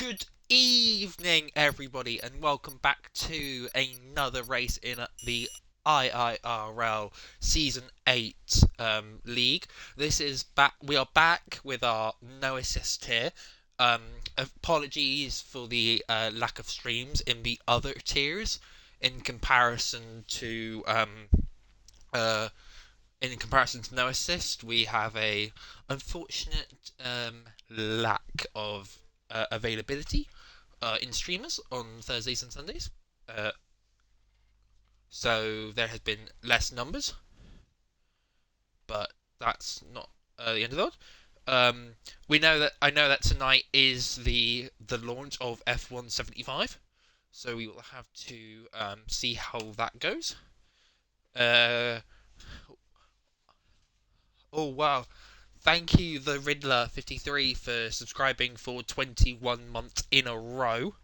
Good evening, everybody, and welcome back to another race in the IIRL Season 8 League. This is back. We are back with our no assist here. Apologies for the lack of streams in the other tiers in comparison to uh, no assist. We have a unfortunate lack of availability in streamers on Thursdays and Sundays. Uh, so there has been less numbers, but that's not the end of the world. I know that tonight is the launch of F175, so we will have to see how that goes. Oh wow! Thank you, the Riddler53, for subscribing for 21 months in a row.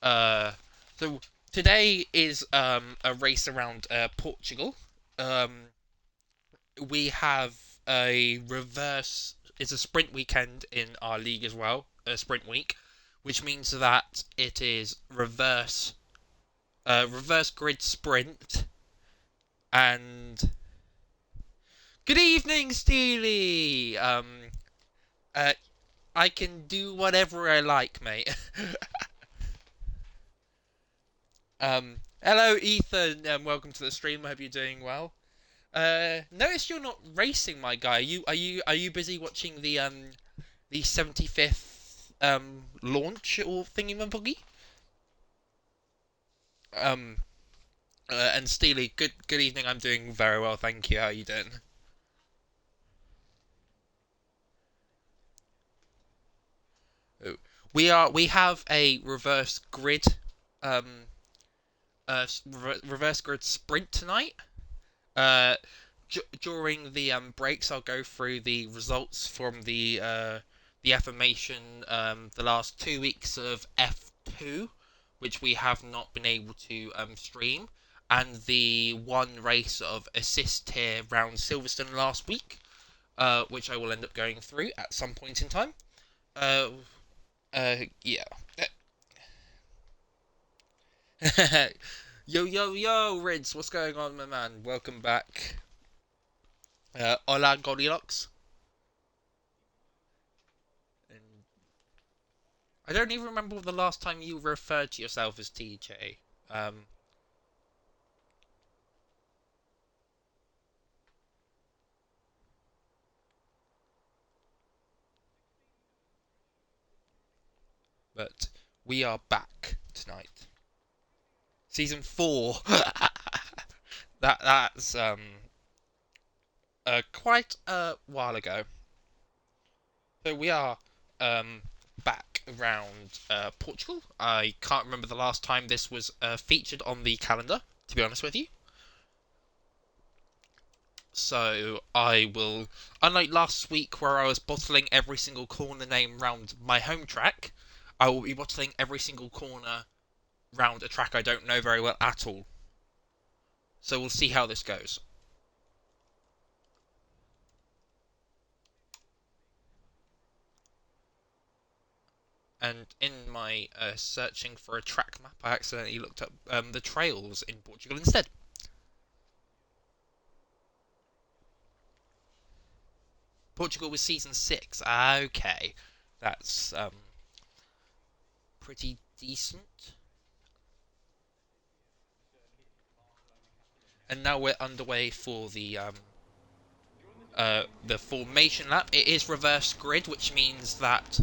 So today is a race around Portugal. We have a reverse. It's a sprint weekend in our league as well, a sprint week, which means that it is reverse grid sprint. And good evening, Steely. I can do whatever I like, mate. Hello, Ethan, and welcome to the stream. I hope you're doing well. Notice you're not racing, my guy. Are you busy watching the 75th launch or thingy-maboggy? And Steely, good evening. I'm doing very well, thank you. How are you doing? We have a reverse grid reverse grid sprint tonight. During the breaks, I'll go through the results from the affirmation the last 2 weeks of F2, which we have not been able to stream, and the one race of assist here round Silverstone last week, which I will end up going through at some point in time. Yeah. Yo, Rids, what's going on, my man? Welcome back. Hola, Goldilocks. And I don't even remember the last time you referred to yourself as TJ. But we are back tonight. Season 4. That's quite a while ago. So we are back around Portugal. I can't remember the last time this was featured on the calendar, to be honest with you. So I will, unlike last week where I was bottling every single corner name round my home track, I will be bottling every single corner round a track I don't know very well at all. So we'll see how this goes. And in my searching for a track map, I accidentally looked up the trails in Portugal instead. Portugal was season 6. Okay, that's pretty decent. And now we're underway for the formation lap. It is reverse grid, which means that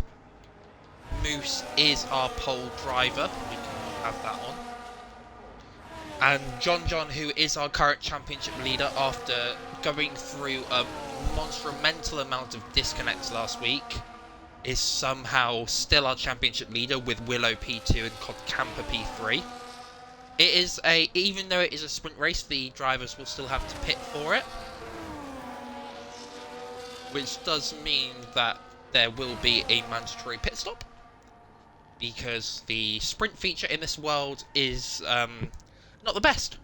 Moose is our pole driver. We can have that on. And JohnJohn, who is our current championship leader after going through a monumental amount of disconnects last week, is somehow still our championship leader with Willow P2 and Camper P3. It is even though it is a sprint race, the drivers will still have to pit for it, which does mean that there will be a mandatory pit stop, because the sprint feature in this world is not the best.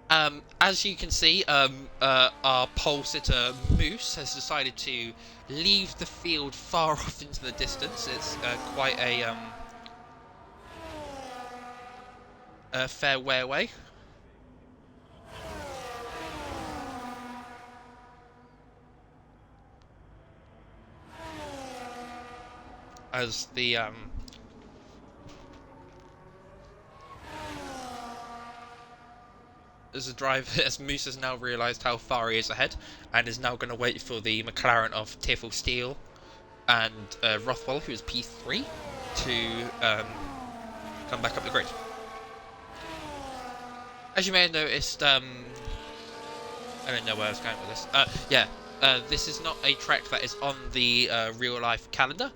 As you can see, our pole sitter Moose has decided to leave the field far off into the distance. It's quite a fair way away. As the as Moose has now realised how far he is ahead, and is now going to wait for the McLaren of Tearful Steel and Rothwell, who is P3, to come back up the grid. As you may have noticed, I don't know where I was going with this. This is not a track that is on the real-life calendar,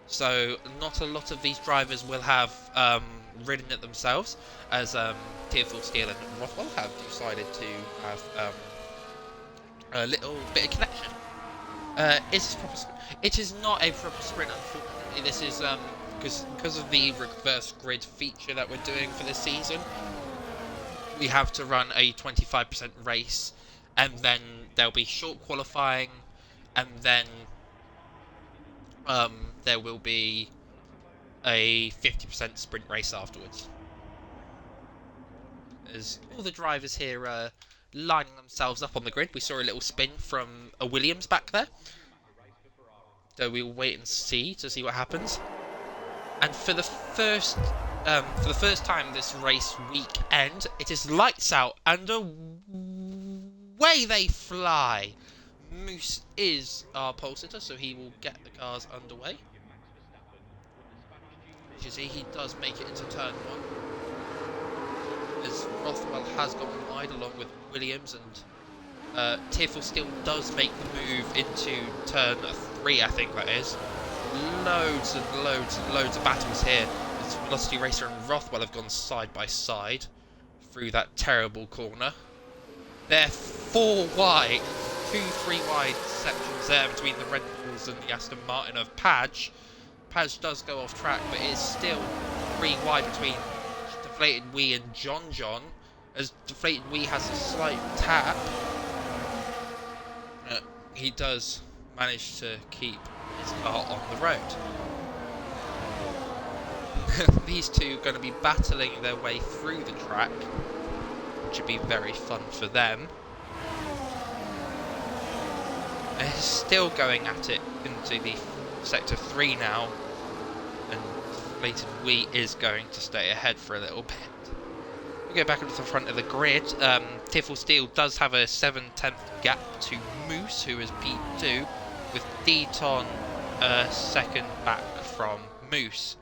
so not a lot of these drivers will have ridden it themselves, as Tearful Steel and Rothwell have decided to have a little bit of connection. It is not a proper sprint, unfortunately. This is because of the reverse grid feature that we're doing for this season. We have to run a 25% race, and then there'll be short qualifying, and then there will be a 50% sprint race afterwards. As all the drivers here lining themselves up on the grid. We saw a little spin from a Williams back there. So we'll wait and see what happens. And for the first time this race weekend, it is lights out and away they fly. Moose is our pole sitter, so he will get the cars underway. As you see, he does make it into turn 1. As Rothwell has gone wide along with Williams, and Tearful Steel does make the move into turn 3, I think that is. Loads and loads and loads of battles here. As Velocity Racer and Rothwell have gone side by side through that terrible corner. They're 4 wide, 2-3 wide sections there between the Red Bulls and the Aston Martin of Padge. Padge does go off track, but it's still 3 wide between DeflatedWee and JohnJohn, as DeflatedWee has a slight tap. He does manage to keep his car on the road. These two are going to be battling their way through the track, which should be very fun for them. And he's still going at it into the sector 3 now, and DeflatedWee is going to stay ahead for a little bit. We go back into the front of the grid. Tearful Steel does have a 7/10 gap to Moose, who is P2, with Deton second back from Moose.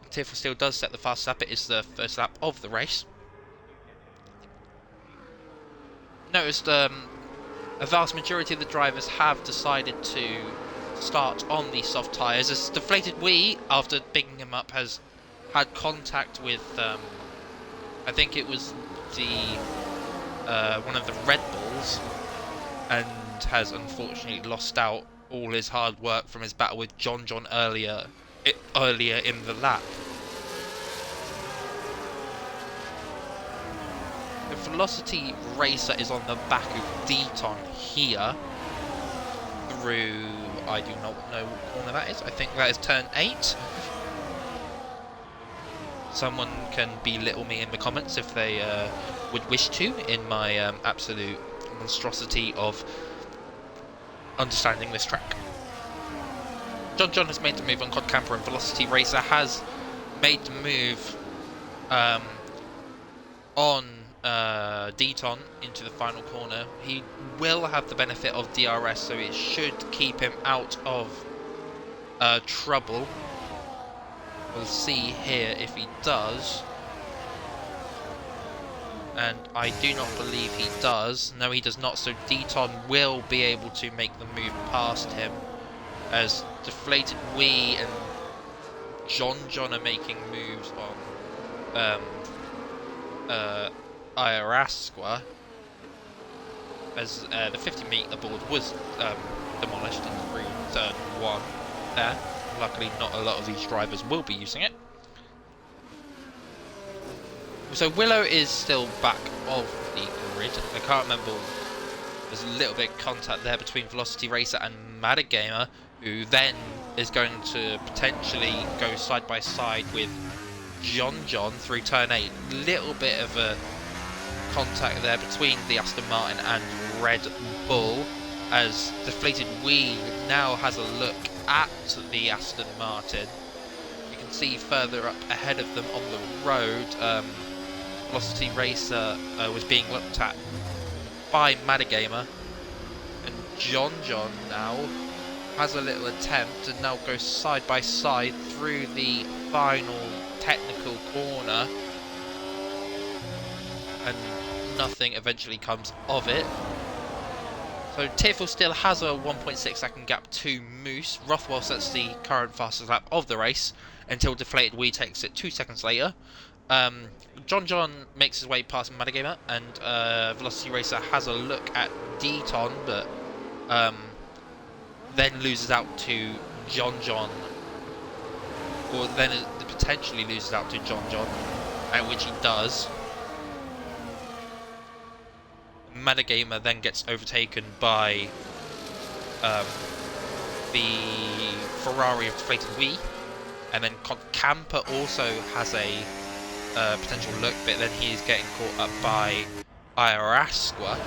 Tearful Steel does set the fast lap. It is the first lap of the race. Noticed a vast majority of the drivers have decided to start on the soft tyres, as DeflatedWee, after picking him up, has had contact with I think it was the one of the Red Bulls, and has unfortunately lost out all his hard work from his battle with JohnJohn earlier in the lap. The Velocity Racer is on the back of Deton here through, I do not know what corner that is. I think that is turn 8. Someone can belittle me in the comments if they would wish to, in my absolute monstrosity of understanding this track. JohnJohn has made the move on Cod Camper, and Velocity Racer has made the move on Deton into the final corner. He will have the benefit of DRS, so it should keep him out of trouble. We'll see here if he does. And I do not believe he does. No, he does not. So Deton will be able to make the move past him, as DeflatedWee and JohnJohn are making moves on IIRL, as the 50-meter board was demolished through turn 1 there. Luckily, not a lot of these drivers will be using it. So Willow is still back of the grid. I can't remember. There's a little bit of contact there between Velocity Racer and Madagamer, who then is going to potentially go side by side with JohnJohn through turn 8. Little bit of a contact there between the Aston Martin and Red Bull, as DeflatedWee now has a look at the Aston Martin. You can see further up ahead of them on the road, Velocity Racer was being looked at by Madagamer, and JohnJohn now has a little attempt and now goes side by side through the final technical corner, and nothing eventually comes of it. So Tearful still has a 1.6 second gap to Moose. Rothwell sets the current fastest lap of the race until DeflatedWee takes it 2 seconds later. JohnJohn makes his way past Madagamer, and Velocity Racer has a look at Deton, but then loses out to JohnJohn, or then it potentially loses out to JohnJohn, at which he does. Madagamer then gets overtaken by the Ferrari of DeflatedWee, and then Camper also has a potential look, but then he is getting caught up by IIRL.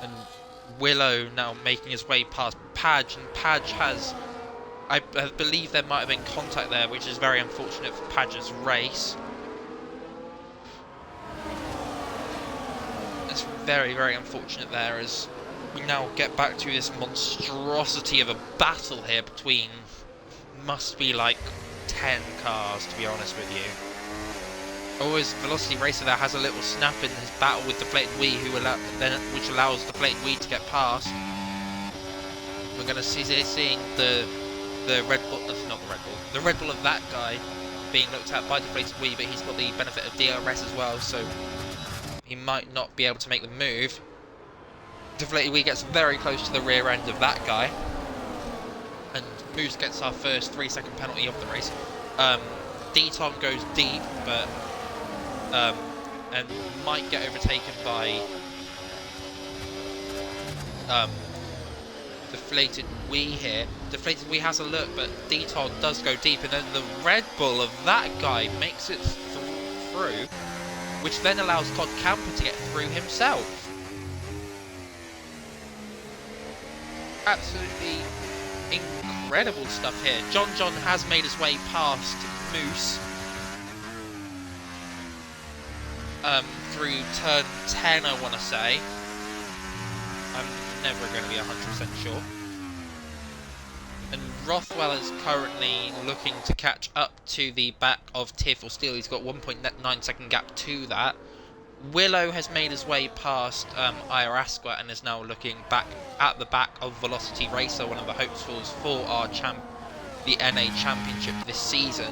And Willow now making his way past Padge, and Padge has, I believe there might have been contact there, which is very unfortunate for Padge's race. It's very, very unfortunate there, as we now get back to this monstrosity of a battle here between, must be like 10 cars, to be honest with you. Always Velocity Racer there has a little snap in his battle with DeflatedWee, which allows DeflatedWee to get past. We're going to see seeing the Red Bull, not the Red Bull, the Red Bull of that guy being looked at by DeflatedWee, but he's got the benefit of DRS as well, so he might not be able to make the move. DeflatedWee gets very close to the rear end of that guy, and Moose gets our first 3-second penalty of the race. Deton goes deep, but and might get overtaken by DeflatedWee here. DeflatedWee has a look, but Deton does go deep, and then the Red Bull of that guy makes it through, which then allows Todd Camper to get through himself. Absolutely incredible stuff here. JohnJohn has made his way past Moose through turn 10, I want to say. I'm never going to be 100% sure. And Rothwell is currently looking to catch up to the back of Tearful Steel. He's got 1.9 second gap to that. Willow has made his way past IIRL and is now looking back at the back of Velocity Racer, one of the hopefuls for our the NA Championship this season.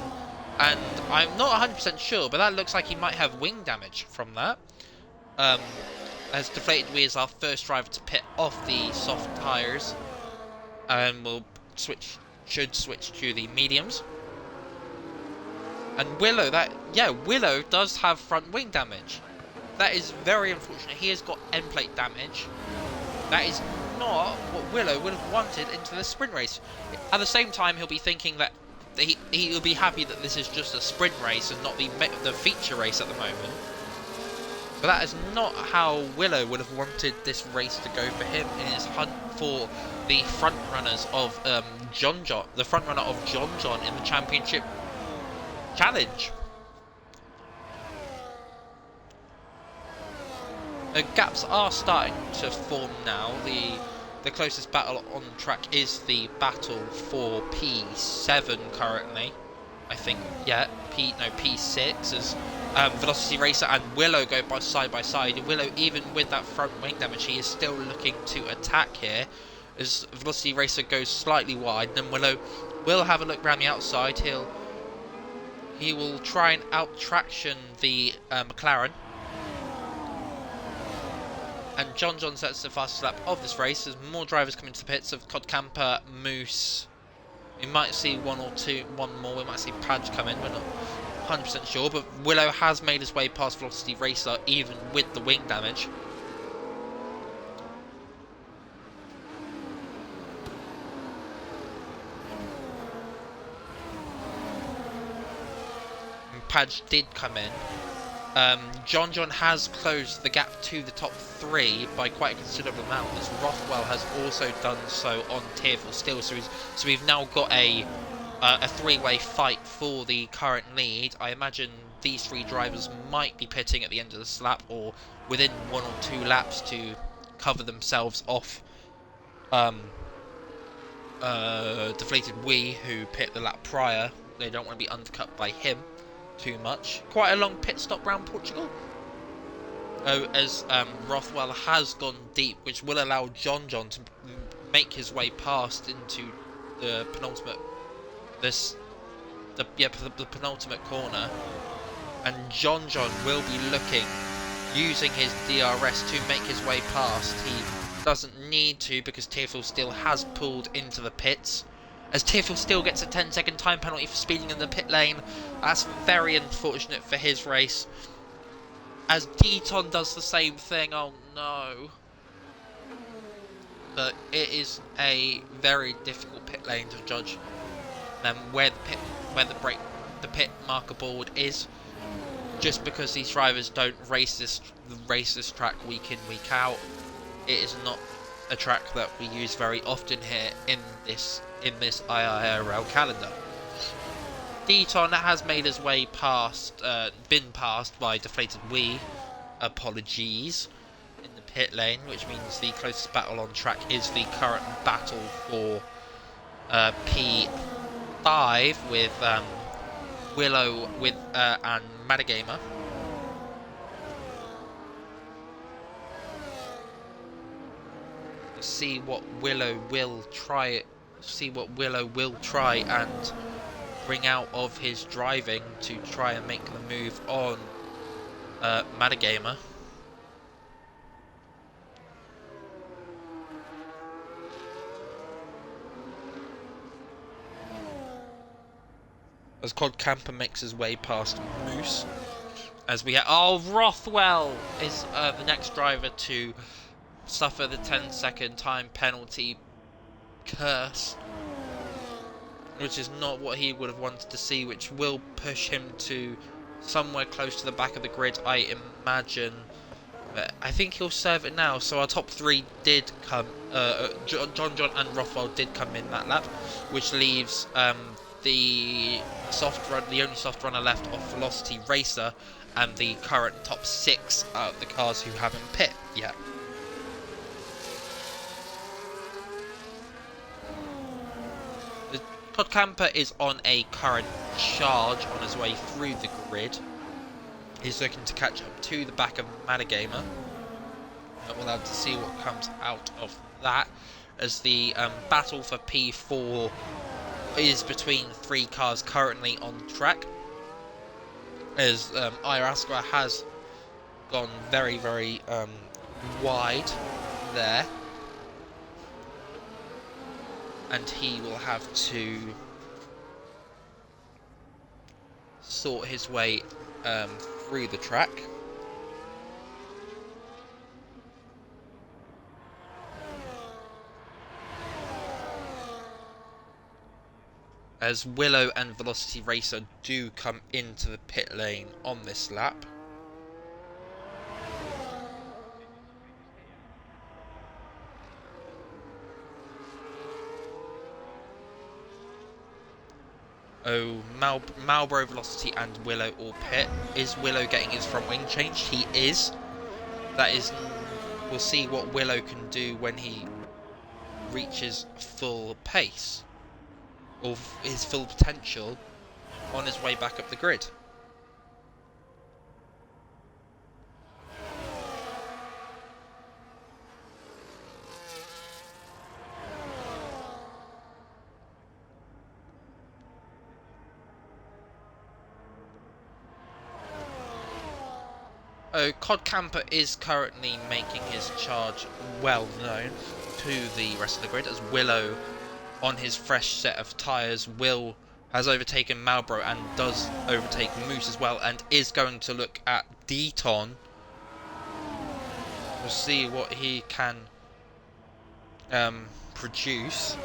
And I'm not 100% sure, but that looks like he might have wing damage from that. As DeflatedWee is our first driver to pit off the soft tyres, and should switch to the mediums. And Willow, Willow does have front wing damage. That is very unfortunate. He has got end plate damage. That is not what Willow would have wanted into the sprint race. At the same time, he'll be thinking that he'll be happy that this is just a sprint race and not the feature race at the moment. But that is not how Willow would have wanted this race to go for him in his hunt for the front runners of JohnJohn, the front runner of JohnJohn in the championship challenge. Gaps are starting to form now. The closest battle on track is the battle for P7 currently. I think, yeah, P6 as Velocity Racer and Willow go side by side. Willow, even with that front wing damage, he is still looking to attack here. As Velocity Racer goes slightly wide, and then Willow will have a look around the outside. He will try and out-traction the McLaren. And JohnJohn sets the fastest lap of this race as more drivers come into the pits of Cod Camper, Moose, We might see one more. We might see Padge come in. We're not 100% sure, but Willow has made his way past Velocity Racer even with the wing damage. And Padge did come in. JohnJohn has closed the gap to the top 3 by quite a considerable amount, as Rothwell has also done so on Tearful Still. So we've now got a 3-way fight for the current lead. I imagine these 3 drivers might be pitting at the end of this lap or within 1 or 2 laps to cover themselves off DeflatedWee, who pit the lap prior. They don't want to be undercut by him too much. Quite a long pit stop round Portugal. As Rothwell has gone deep, which will allow JohnJohn to make his way past into the penultimate the penultimate corner, and JohnJohn will be looking, using his DRS to make his way past. He doesn't need to because Tearful Still has pulled into the pits. As Tearful Still gets a 10-second time penalty for speeding in the pit lane. That's very unfortunate for his race. As Deton does the same thing. Oh no. But it is a very difficult pit lane to judge where the pit marker board is, just because these drivers don't race this track week in, week out. It is not a track that we use very often here in this IIRL calendar. Deton has made his way past, been passed by DeflatedWee, apologies, in the pit lane, which means the closest battle on track is the current battle for P5 with Willow and Madagamer. See what Willow will try and bring out of his driving to try and make the move on Madagamer. As Cod Camper makes his way past Moose. As we have... Oh, Rothwell is the next driver to suffer the 10-second time penalty curse, which is not what he would have wanted to see, which will push him to somewhere close to the back of the grid, I imagine. I think he'll serve it now. So our top 3 did come, JohnJohn and Rothwell did come in that lap, which leaves the only soft runner left of Velocity Racer and the current top 6 the cars who haven't pit yet. Cod Camper is on a current charge on his way through the grid. He's looking to catch up to the back of Madagamer. And we'll have to see what comes out of that, as the battle for P4 is between 3 cars currently on track. As IIRL has gone very, very wide there. And he will have to sort his way through the track. As Willow and Velocity Racer do come into the pit lane on this lap. Oh, Marlboro, Velocity and Willow all pit. Is Willow getting his front wing changed? He is. That is... We'll see what Willow can do when he reaches full pace. Or his full potential on his way back up the grid. Cod Camper is currently making his charge well known to the rest of the grid, as Willow on his fresh set of tyres has overtaken Malbro and does overtake Moose as well, and is going to look at Deton. We'll see what he can produce.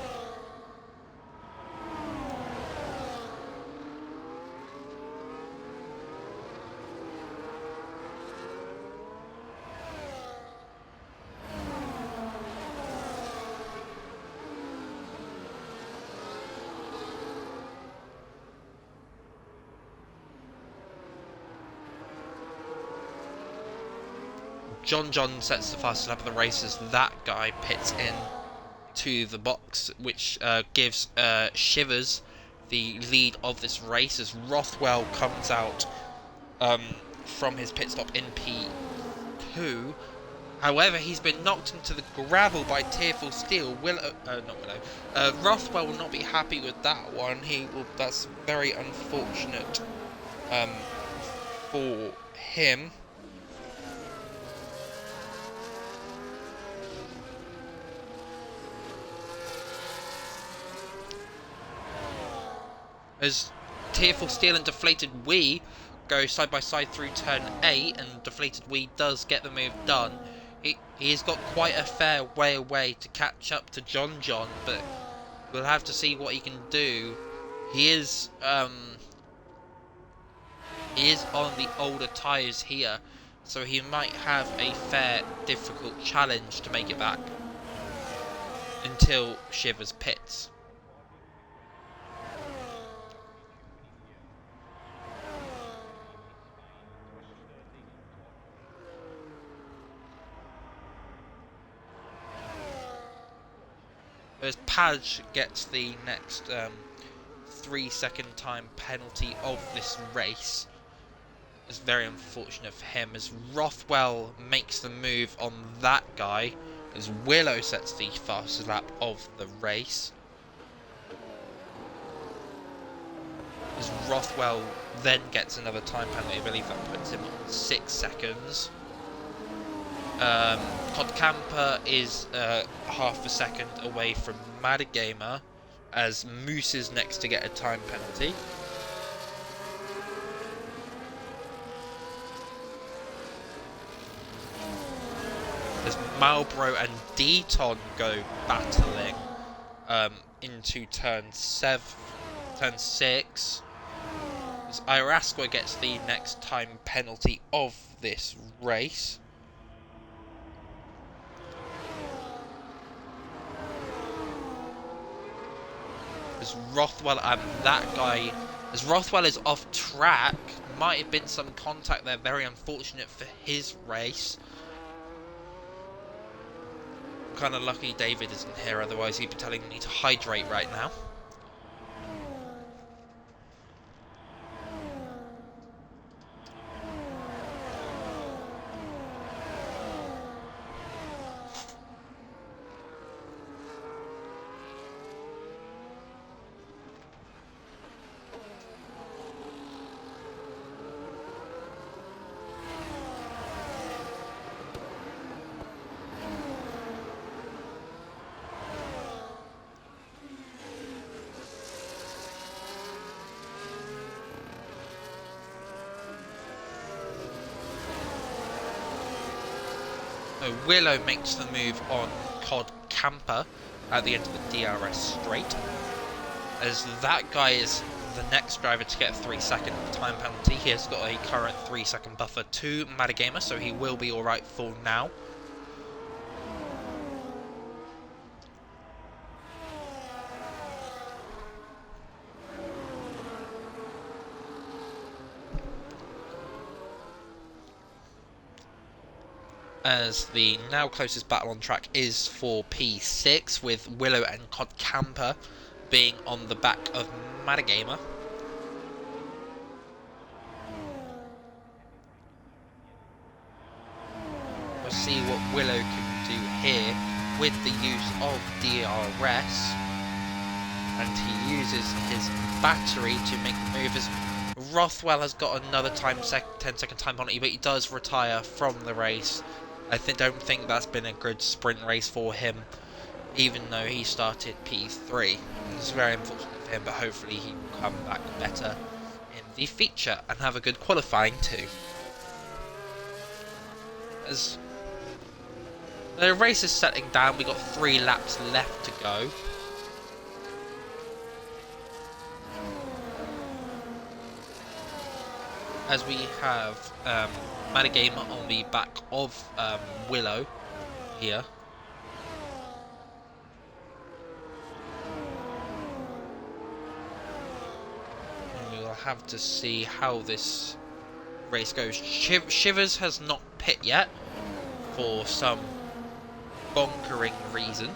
JohnJohn sets the fastest lap of the race as that guy pits in to the box, which gives Shivers the lead of this race as Rothwell comes out from his pit stop in P2. However, he's been knocked into the gravel by Tearful Steel. Rothwell will not be happy with that one. That's very unfortunate for him. As Tearful Steel and DeflatedWee go side by side through turn 8, and DeflatedWee does get the move done. He's got quite a fair way away to catch up to JohnJohn, but we'll have to see what he can do. He is on the older tyres here, so he might have a fair, difficult challenge to make it back until Shivers pits. As Padge gets the next 3-second time penalty of this race. It's very unfortunate for him as Rothwell makes the move on that guy, as Willow sets the fastest lap of the race. As Rothwell then gets another time penalty, I believe that puts him on 6 seconds. Codcamper is half a second away from Madagamer, as Moose is next to get a time penalty. As Malbro and Deton go battling into turn 6. As IIRL gets the next time penalty of this race. As Rothwell and that guy, as Rothwell is off track, might have been some contact there, very unfortunate for his race. Kind of lucky David isn't here, otherwise he'd be telling me to hydrate right now. Willow makes the move on Cod Camper at the end of the DRS straight, as that guy is the next driver to get a 3-second time penalty. He has got a current 3-second buffer to Madagamer, so he will be alright for now. As the now closest battle on track is for P6, with Willow and Cod Camper being on the back of Madagamer. We'll see what Willow can do here with the use of DRS, and he uses his battery to make the move, as Rothwell has got another 10-second time penalty, but he does retire from the race. I don't think that's been a good sprint race for him. even though he started P3. It's very unfortunate for him, but hopefully he will come back better in the feature and have a good qualifying too. As the race is settling down, we got 3 laps left to go. As we have Madagamer on the back of Willow here. And we will have to see how this race goes. Shivers has not pit yet for some bonkering reason.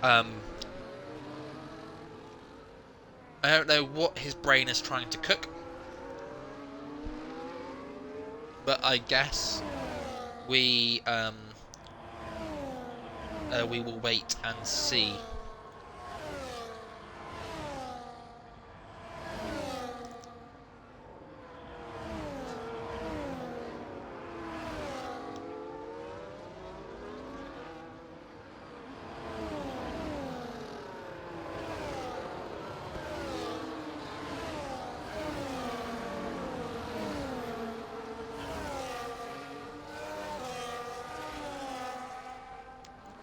I don't know what his brain is trying to cook, but I guess we will wait and see.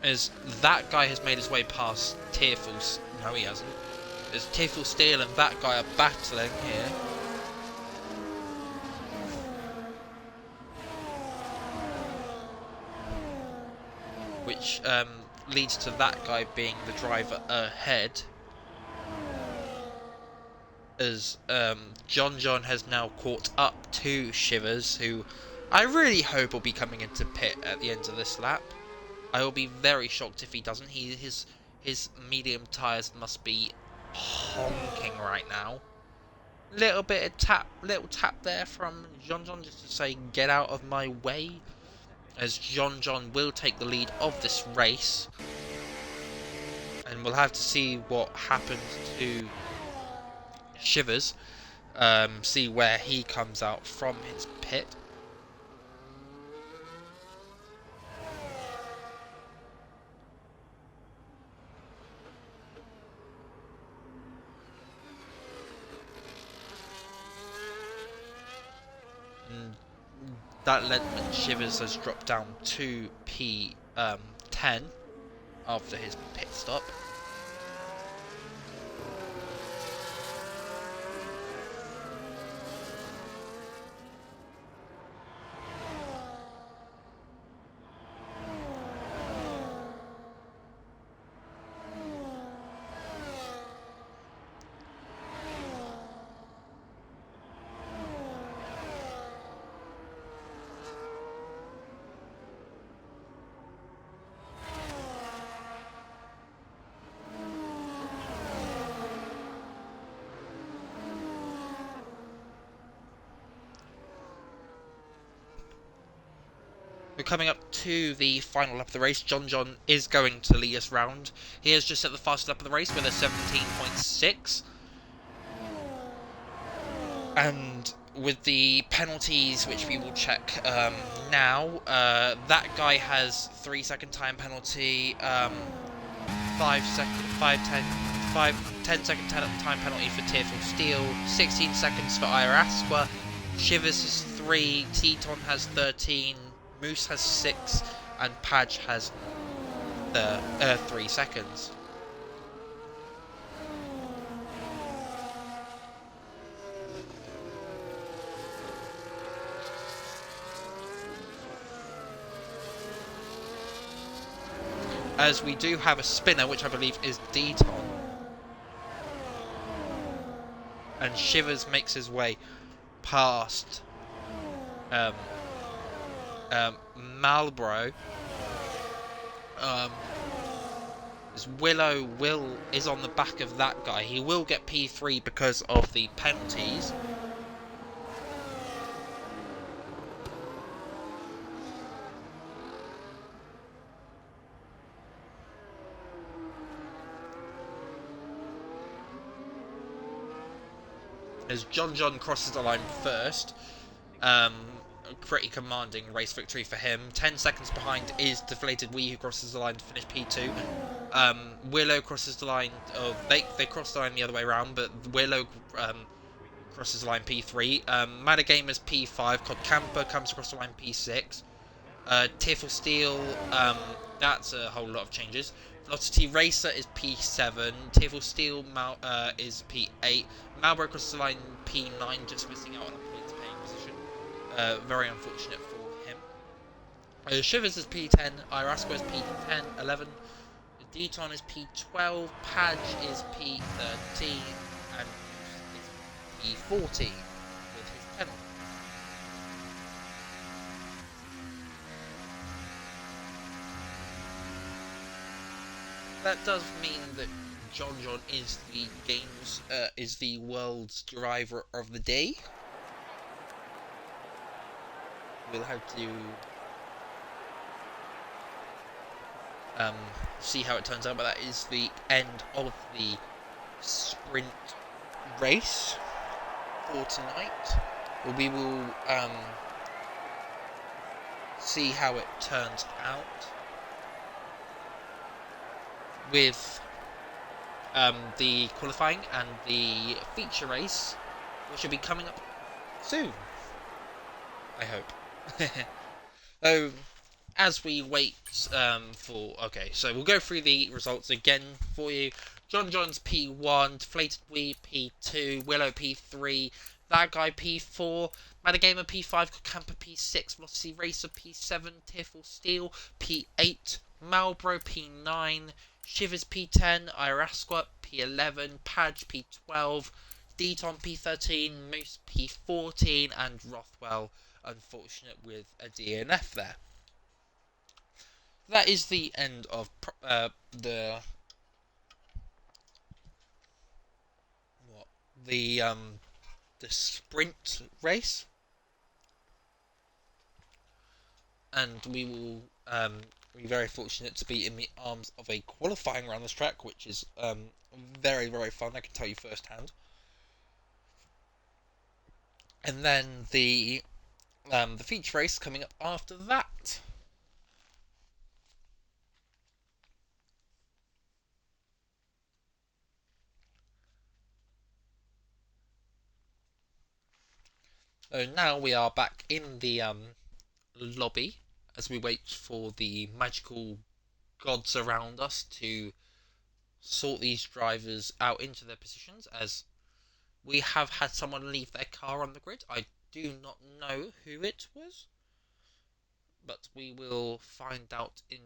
As that guy has made his way past Tearful... No, he hasn't. As Tearful Steel and that guy are battling here. Which leads to that guy being the driver ahead. As JohnJohn has now caught up to Shivers, who I really hope will be coming into pit at the end of this lap. I will be very shocked if he doesn't. His medium tyres must be honking right now. Little tap there from JohnJohn just to say get out of my way. As JohnJohn will take the lead of this race, and we'll have to see what happens to Shivers. See where he comes out from his pit. That led Shivers has dropped down to P10 after his pit stop. We're coming up to the final lap of the race. JohnJohn is going to lead us round. He has just set the fastest lap of the race with a 17.6. And with the penalties, which we will check now, that guy has 3-second time penalty, 10-second time penalty for Tearful Steel, 16 seconds for IIRL. Shivers has 3, Teton has 13, Moose has 6, and Padge has 3 seconds. As we do have a spinner, which I believe is Deton. And Shivers makes his way past Marlborough. As Willow is on the back of that guy. He will get P3 because of the penalties. As JohnJohn crosses the line first, pretty commanding race victory for him. 10 seconds behind is DeflatedWee, who crosses the line to finish P2. Willow crosses the line. They cross the line the other way around, but Willow crosses the line P3. Madagamers P5. Camper comes across the line P6. Tearful Steel, that's a whole lot of changes. Velocity Racer is P7. Tearful Steel is P8. Malboro crosses the line P9, just missing out on a points paying position. Very unfortunate for him. Shivers is P10. Irasco is P10, 11. Deton is P12. Padge is P13. And is P14 with his penalty. That does mean that JohnJohn is the world's driver of the day. We'll have to see how it turns out, but that is the end of the sprint race for tonight. We will see how it turns out with the qualifying and the feature race, which will be coming up soon, I hope. So, as we wait okay, so we'll go through the results again for you. JohnJohn's P1, DeflatedWee P2, Willow P3, That Guy P4, Madagamer P5, Camper P6, Velocity Racer P7, Tearful Steel P8, Malboro P9, Shivers P10, Irasquat P11, Padge P12, Deton P13, Moose P14, and Rothwell, unfortunate with a DNF there. That is the end of the sprint race, and we will be very fortunate to be in the arms of a qualifying around this track, which is very, very fun, I can tell you firsthand. And then the feature race coming up after that. So now we are back in the lobby as we wait for the magical gods around us to sort these drivers out into their positions, as we have had someone leave their car on the grid. I do not know who it was, but we will find out in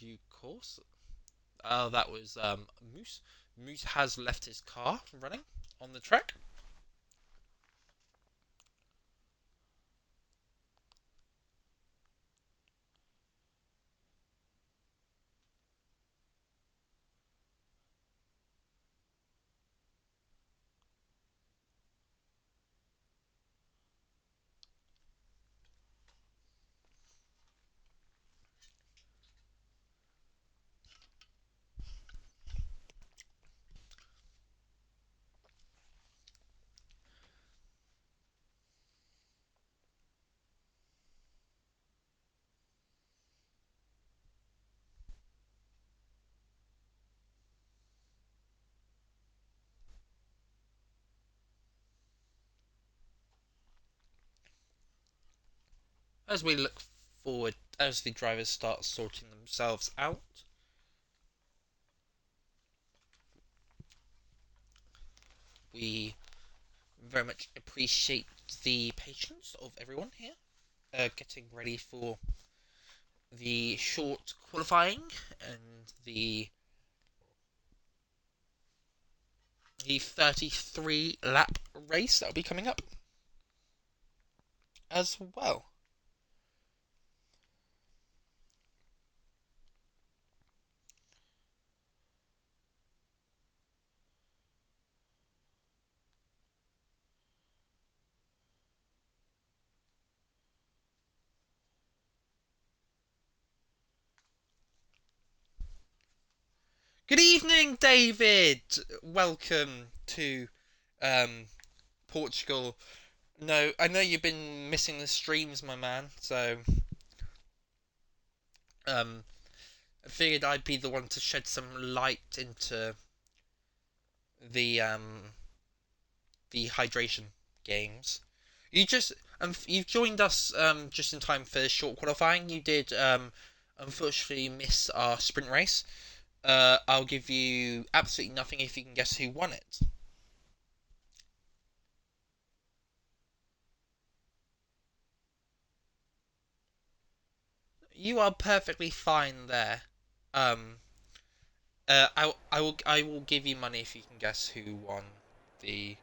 due course. That was Moose. Moose has left his car running on the track. As we look forward, as the drivers start sorting themselves out, we very much appreciate the patience of everyone here, getting ready for the short qualifying and the 33 lap race that will be coming up as well. Good evening, David. Welcome to Portugal. No, I know you've been missing the streams, my man. So, um, I figured I'd be the one to shed some light into the um the hydration games. You just you've joined us just in time for short qualifying. You did unfortunately miss our sprint race. I'll give you absolutely nothing if you can guess who won it. You are perfectly fine there. Um, I will give you money if you can guess who won the.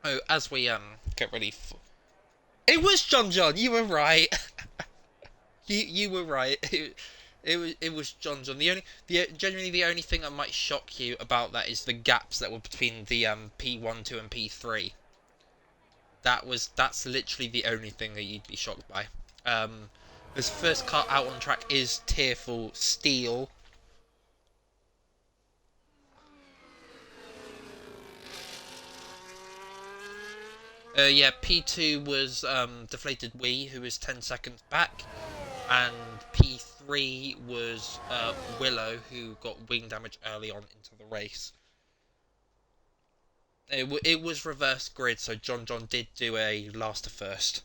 Oh, as we get ready for. It was JohnJohn. You were right. You were right. It was JohnJohn. Genuinely the only thing that might shock you about that is the gaps that were between the P1, 2, and P3. That's literally the only thing that you'd be shocked by. This first car out on track is Tearful Steel. Yeah, P2 was DeflatedWee, who was 10 seconds back, and P3 was Willow, who got wing damage early on into the race. It was reverse grid, so JohnJohn did do a last to first.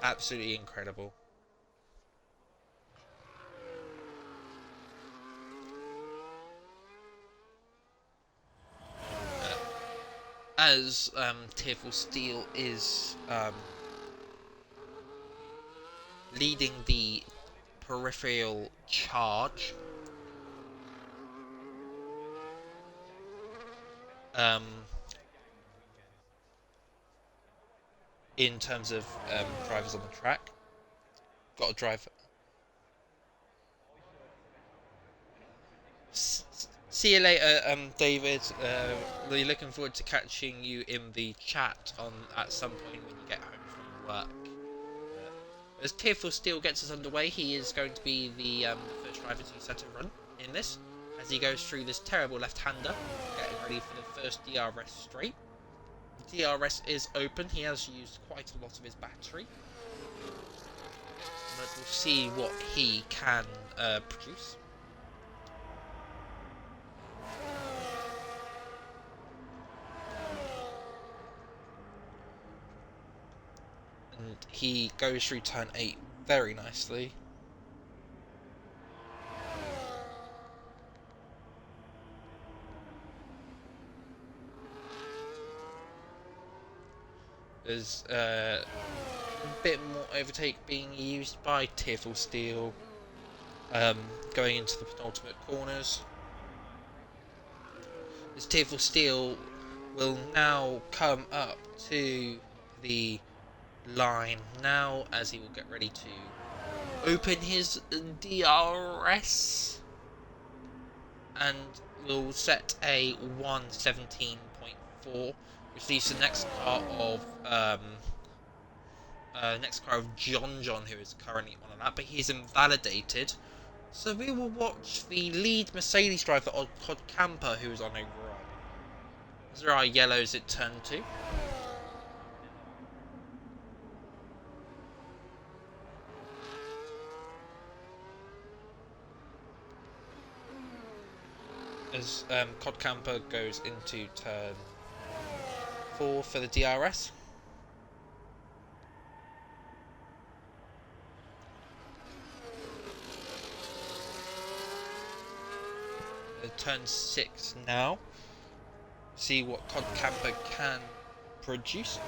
Absolutely incredible. As Tearful Steel is leading the peripheral charge. Um, in terms of drivers on the track, got a driver. See you later, David. Really looking forward to catching you in the chat on at some point when you get home from work. As Tearful Steel gets us underway, he is going to be the first driver to set a run in this, as he goes through this terrible left-hander, getting ready for the first DRS straight. The DRS is open. He has used quite a lot of his battery, but we'll see what he can produce. And he goes through turn 8 very nicely. There's a bit more overtake being used by Tearful Steel, going into the penultimate corners. As Tearful Steel will now come up to the line now, as he will get ready to open his DRS and will set a 1:17.4, which leaves the next car of JohnJohn, who is currently on that, but he's invalidated. So we will watch the lead Mercedes driver, Todd Camper, who is on a run. As there are yellows at turn 2. As Cod Camper goes into turn 4 for the DRS. Turn 6 now. See what Cod Camper can produce.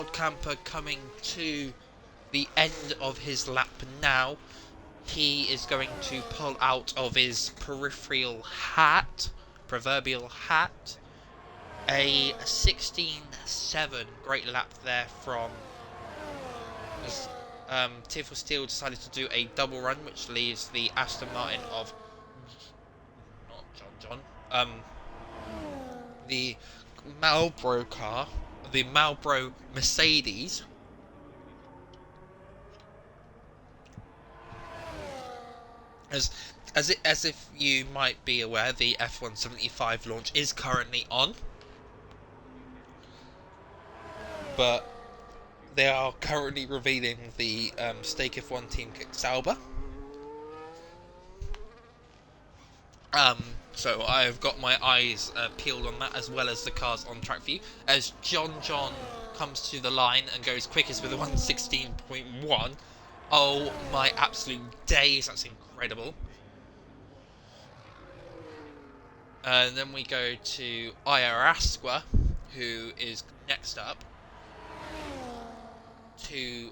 Cod Camper coming to the end of his lap now. He is going to pull out of his proverbial hat, a 16.7. Great lap there from Tearful Steel decided to do a double run, which leaves the Aston Martin of not JohnJohn, the Marlboro car, the Marlboro Mercedes. As if you might be aware, the F175 launch is currently on, but they are currently revealing the Stake F1 team Kick Sauber. So I've got my eyes peeled on that, as well as the cars on track view, as JohnJohn comes to the line and goes quickest with a 116.1. Oh my absolute days, that's incredible. And then we go to IIRL, who is next up to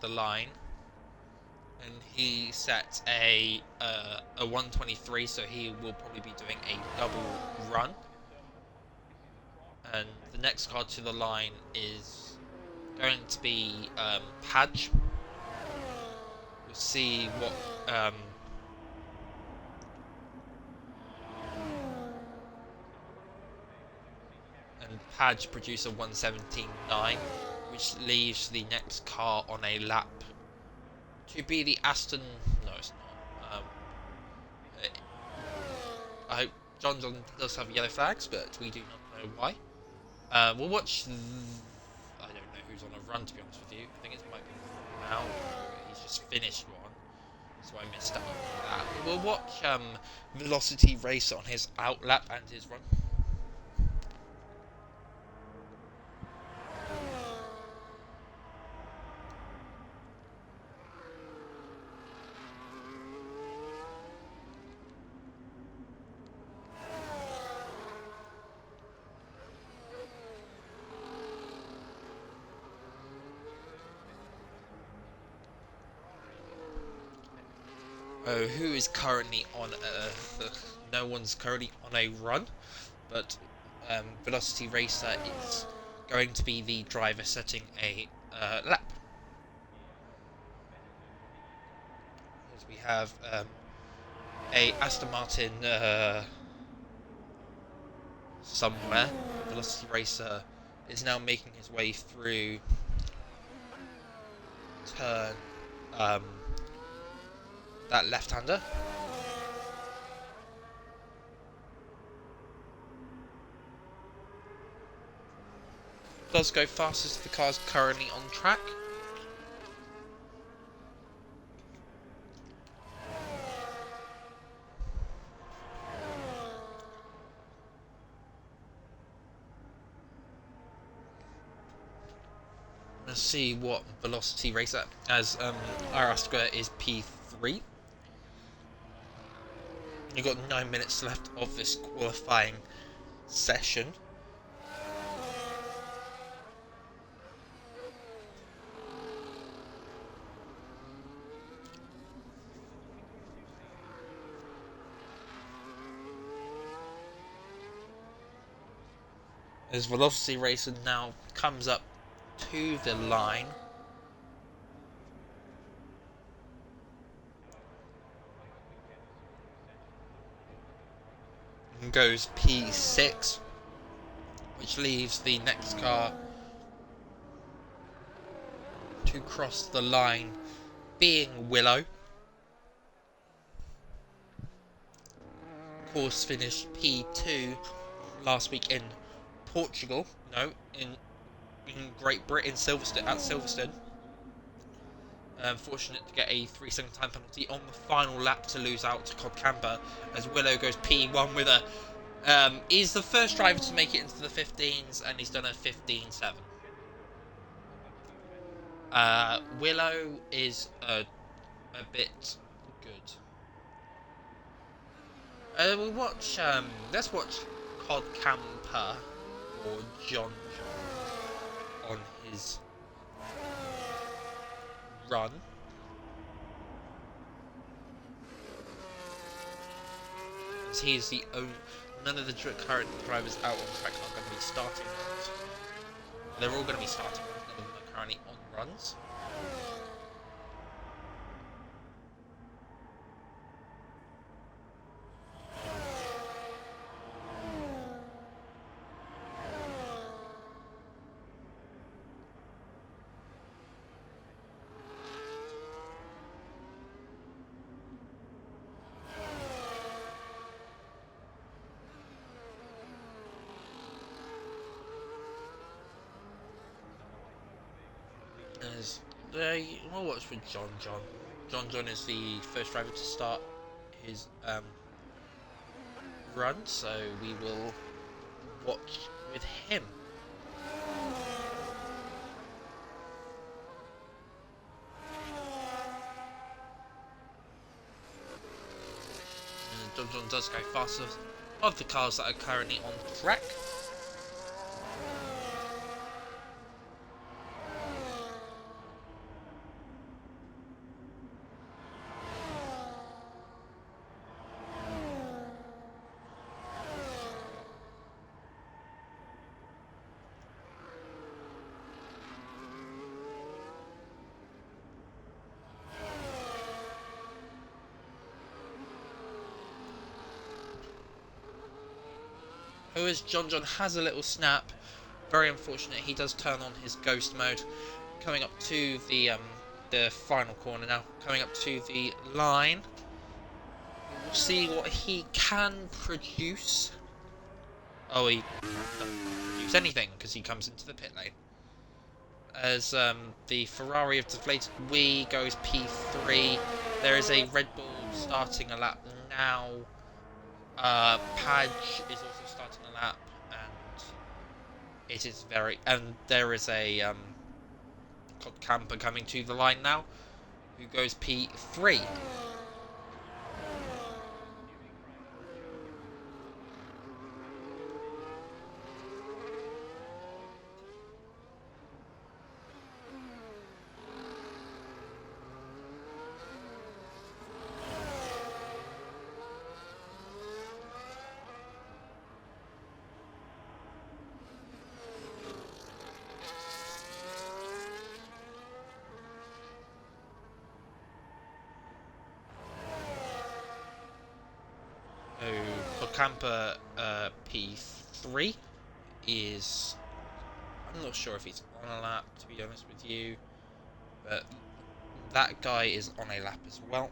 the line, and he sets a 123, so he will probably be doing a double run. And the next car to the line is going to be Padge. We'll see what and Padge produce a 117.9, which leaves the next car on a lap to be the Aston. No, it's not. I hope JohnJohn does have yellow flags, but we do not know why. We'll watch. I don't know who's on a run, to be honest with you. I think it might be now. He's just finished one, so I missed out on that. We'll watch Velocity race on his out lap and his run. Who is currently on no one's currently on a run, but Velocity Racer is going to be the driver setting a lap. As we have a Aston Martin somewhere. Velocity Racer is now making his way through turn that left-hander. Does go fastest the car's currently on track. Let's see what Velocity Racer, as IIRL is P3. You've got 9 minutes left of this qualifying session. As Velocity Racer now comes up to the line. And goes P6, which leaves the next car to cross the line being Willow. Course finished P2 last week in Portugal. No, in Great Britain, at Silverstone. Fortunate to get a 3-second time penalty on the final lap to lose out to Cod Camper, as Willow goes P1 with a. He's the first driver to make it into the 15s, and he's done a 15.7. Willow is a bit good. We'll watch. Let's watch Cod Camper or JohnJohn. on his run. As he is the only... None of the current drivers out on track are going to be starting runs. They're all going to be starting runs, none of them are currently on runs. We'll watch for JohnJohn. JohnJohn is the first driver to start his run, so we will watch with him. And JohnJohn does go faster of the cars that are currently on track. Who is JohnJohn has a little snap. Very unfortunate. He does turn on his ghost mode. Coming up to the final corner now. Coming up to the line. We'll see what he can produce. Oh, he doesn't produce anything because he comes into the pit lane. As the Ferrari of DeflatedWee goes P3. There is a Red Bull starting a lap now. Padge is also starting a lap, and it is and there is a camper coming to the line now, who goes P3. Camper P3 is... I'm not sure if he's on a lap, to be honest with you, but that guy is on a lap as well.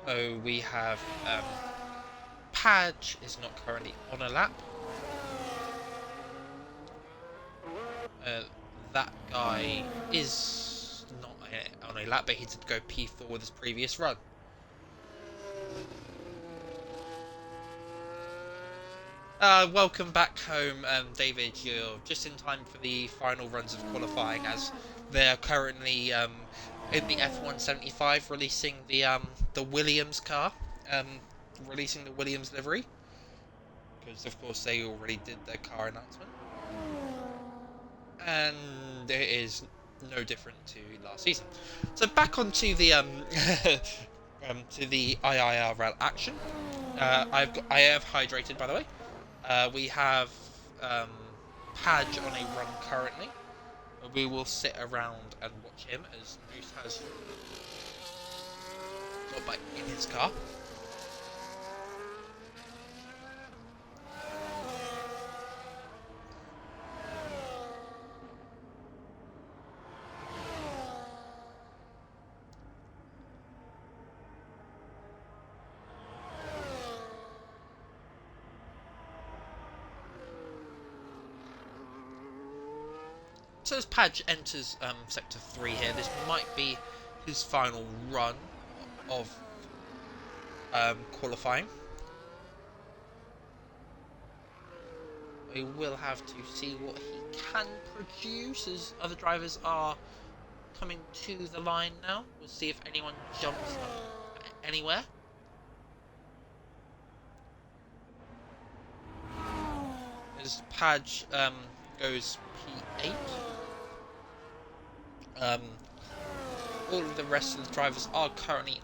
So we have Padge is not currently on a lap. That guy is not on a lap, but he did go P4 with his previous run. Welcome back home, David. You're just in time for the final runs of qualifying, as they're currently in the F175 releasing the Williams car, releasing the Williams livery, because of course they already did their car announcement, and it is no different to last season. So back onto the to the IIRL action. I have hydrated, by the way. We have Padge on a run currently. We will sit around and watch him as Moose has got back in his car. So as Padge enters Sector 3 here, this might be his final run of qualifying. We will have to see what he can produce as other drivers are coming to the line now. We'll see if anyone jumps up anywhere. As Padge goes P8. All of the rest of the drivers are currently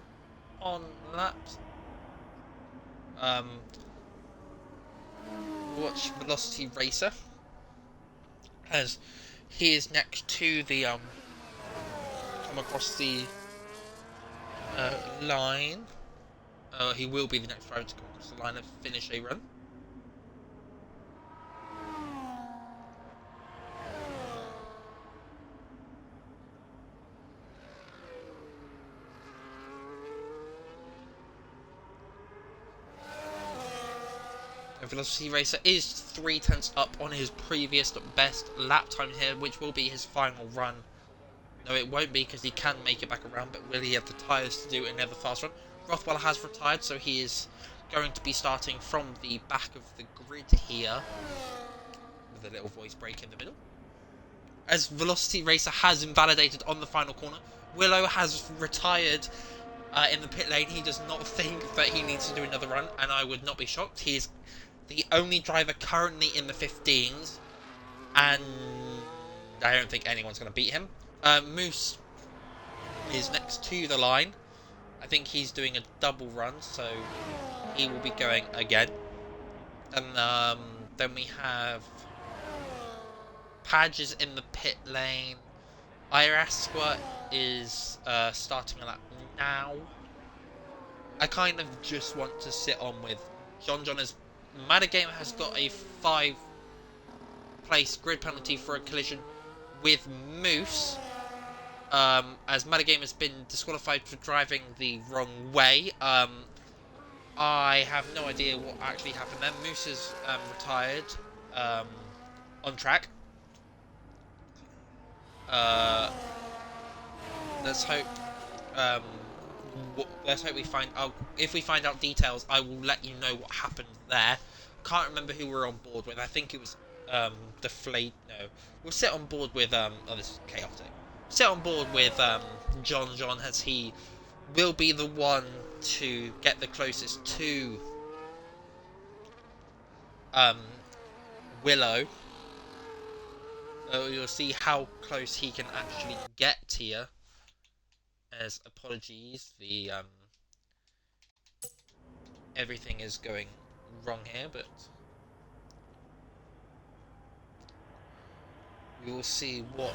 on laps. Watch Velocity Racer as he is next to the come across the line. He will be the next driver to come across the line and finish a run. Velocity Racer is 0.3 up on his previous best lap time here, which will be his final run. No, it won't be, because he can make it back around, but will he have the tyres to do another fast run? Rothwell has retired, so he is going to be starting from the back of the grid here, with a little voice break in the middle. As Velocity Racer has invalidated on the final corner, Willow has retired in the pit lane. He does not think that he needs to do another run, and I would not be shocked. He is the only driver currently in the 15s, and I don't think anyone's going to beat him. Moose is next to the line. I think he's doing a double run, so he will be going again. And then we have Padge is in the pit lane. IIRL is starting a lap now. I kind of just want to sit on with JohnJohn as Madagame has got a 5-place grid penalty for a collision with Moose, as Madagame has been disqualified for driving the wrong way. I have no idea what actually happened there. Moose is retired on track. Let's hope. Let's hope we find out. If we find out details, I will let you know what happened there. Can't remember who we're on board with. I think it was Deflate. No, we'll sit on board with oh, this is chaotic. Sit on board with JohnJohn, as he will be the one to get the closest to Willow. You'll see how close he can actually get here. As apologies, the everything is going wrong here, but we will see what,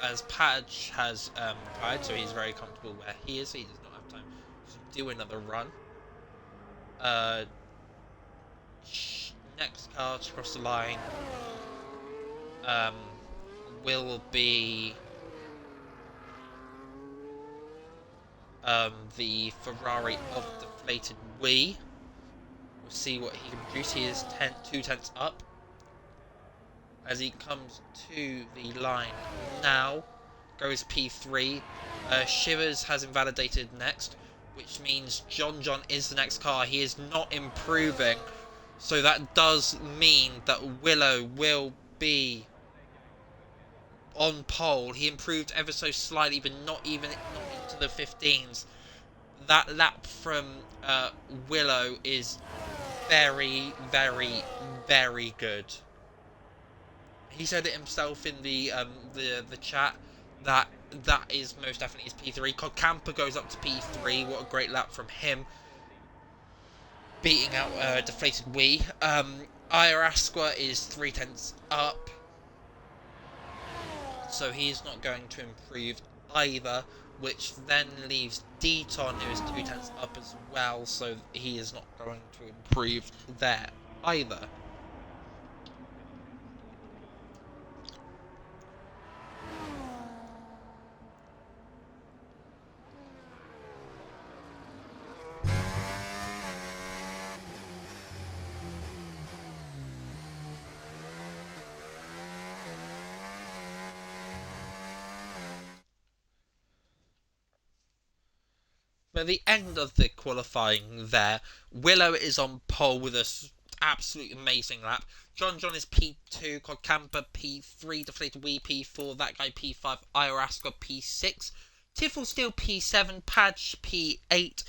as Padge has retired, so he's very comfortable where he is. He does not have time to do another run. Next car to cross the line will be the Ferrari of DeflatedWee. We'll see what he can produce. He is 2/10 up as he comes to the line now. Goes P3. Shivers has invalidated next, which means JohnJohn is the next car. He is not improving, so that does mean that Willow will be on pole. He improved ever so slightly, but not into the 15s. That lap from Willow is very, very, very good. He said it himself in the chat that is most definitely his P3. Camper goes up to P3. What a great lap from him, beating out DeflatedWee. IIRL is 0.3 up, so he's not going to improve either, which then leaves Deton, who is 0.2 up as well, so he is not going to improve there either. So the end of the qualifying there, Willow is on pole with a absolute amazing lap. JohnJohn is P2, Codcamper P3, DeflatedWee P4, that guy P5, IIRL P6, Tiffle Steel P7, Padge P8,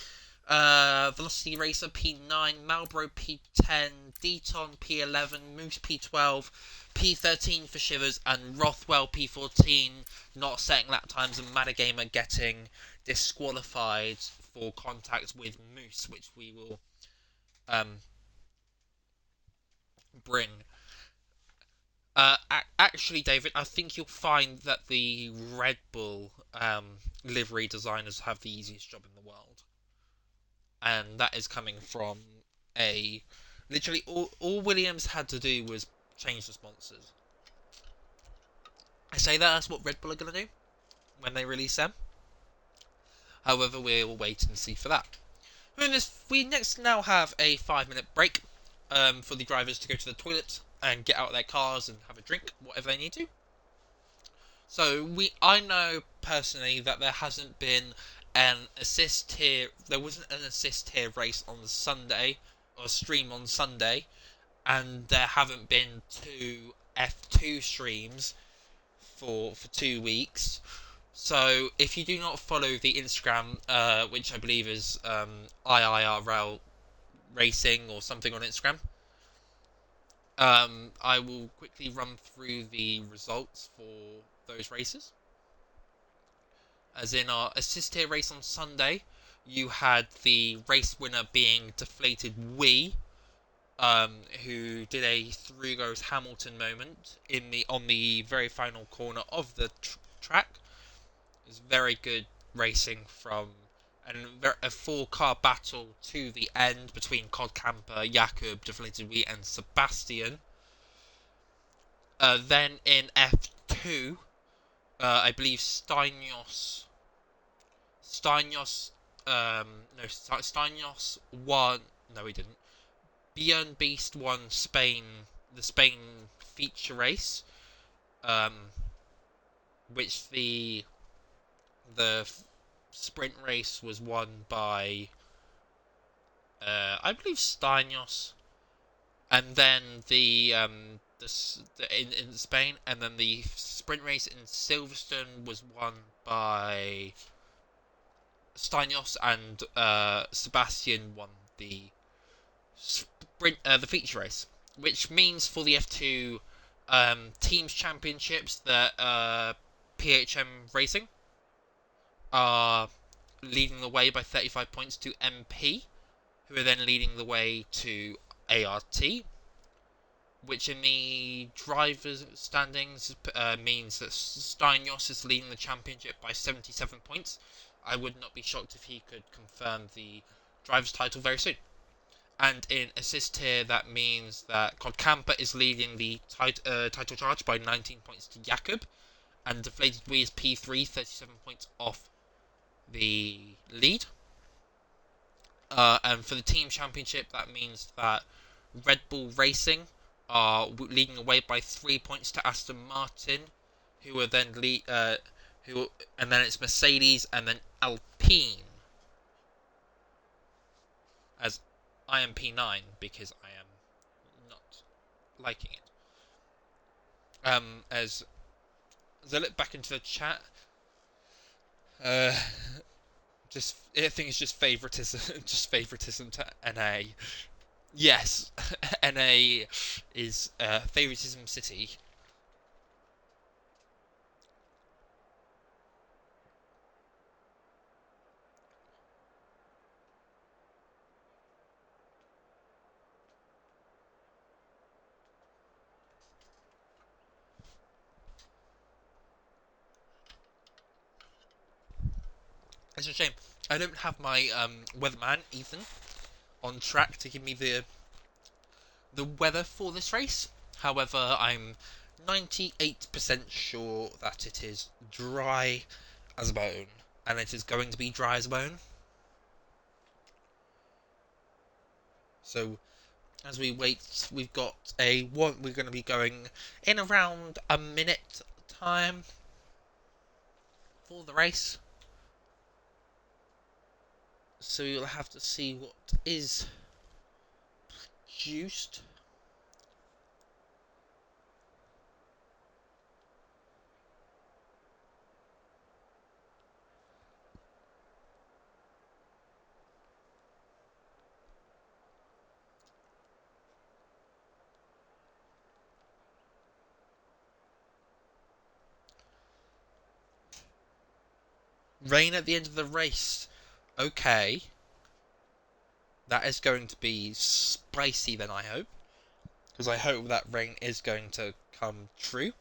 Velocity Racer P9, Marlboro P10, Deton P11, Moose P12, P13 for Shivers, and Rothwell P14, not setting lap times, and Madagamer getting disqualified for contact with Moose, which we will bring. Actually, David, I think you'll find that the Red Bull livery designers have the easiest job in the world. And that is coming from literally all Williams had to do was change the sponsors. I say that's what Red Bull are going to do when they release them. However, we'll wait and see for that. We next now have a 5-minute break for the drivers to go to the toilet and get out of their cars and have a drink, whatever they need to. So I know personally that there hasn't been an assist tier. There wasn't an assist tier race on Sunday or stream on Sunday, and there haven't been 2 F2 streams for 2 weeks. So if you do not follow the Instagram, which I believe is IIRL Racing or something on Instagram, I will quickly run through the results for those races. As in our assist tier race on Sunday, you had the race winner being DeflatedWee, who did a through goes Hamilton moment on the very final corner of the track. It was very good racing from a 4-car battle to the end between Codcamper, Jakub, DeflatedWee, and Sebastian. Then in F2, I believe Steinos won. No, he didn't. Björn Beast won the Spain feature race, which the sprint race was won by I believe Steinos, and then in Spain, and then the sprint race in Silverstone was won by Steinos, and Sebastian won the feature race, which means for the F2 teams championships that PHM Racing are leading the way by 35 points to MP, who are then leading the way to ART, which in the drivers' standings means that Steinos is leading the championship by 77 points. I would not be shocked if he could confirm the driver's title very soon. And in assist tier, that means that Codcamper is leading the title charge by 19 points to Jakub, and DeflatedWee is P3, 37 points off the lead. And for the team championship, that means that Red Bull Racing are leading away by 3 points to Aston Martin, who are then and then it's Mercedes and then Alpine, as I am P9 because I am not liking it. As I look back into the chat, I think it's just favoritism, to NA. Yes, NA is favoritism city. It's a shame I don't have my weatherman Ethan on track to give me the weather for this race. However, I'm 98% sure that it is dry as a bone, and it is going to be dry as a bone. So, as we wait, we've got we're going to be going in around a minute time for the race. So you'll have to see what is produced. Rain at the end of the race. Okay. That is going to be spicy then, I hope. Because I hope that rain is going to come true.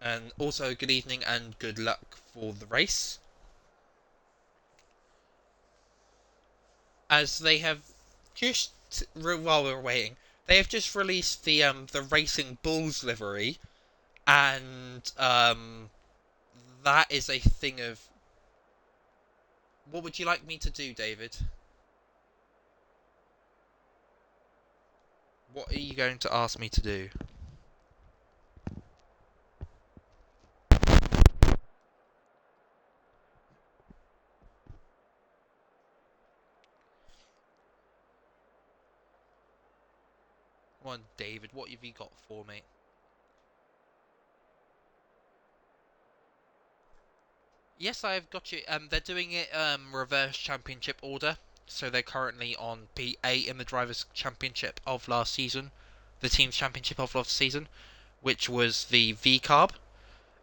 And also, good evening and good luck for the race. As they have just, while we're waiting, they have just released the Racing Bulls livery. And that is a thing of... What would you like me to do, David? What are you going to ask me to do? Come on, David, what have you got for me? Yes, I've got you. They're doing it reverse championship order. So they're currently on P8 in the Drivers' Championship of last season. The Team's Championship of last season, which was the V-Carb.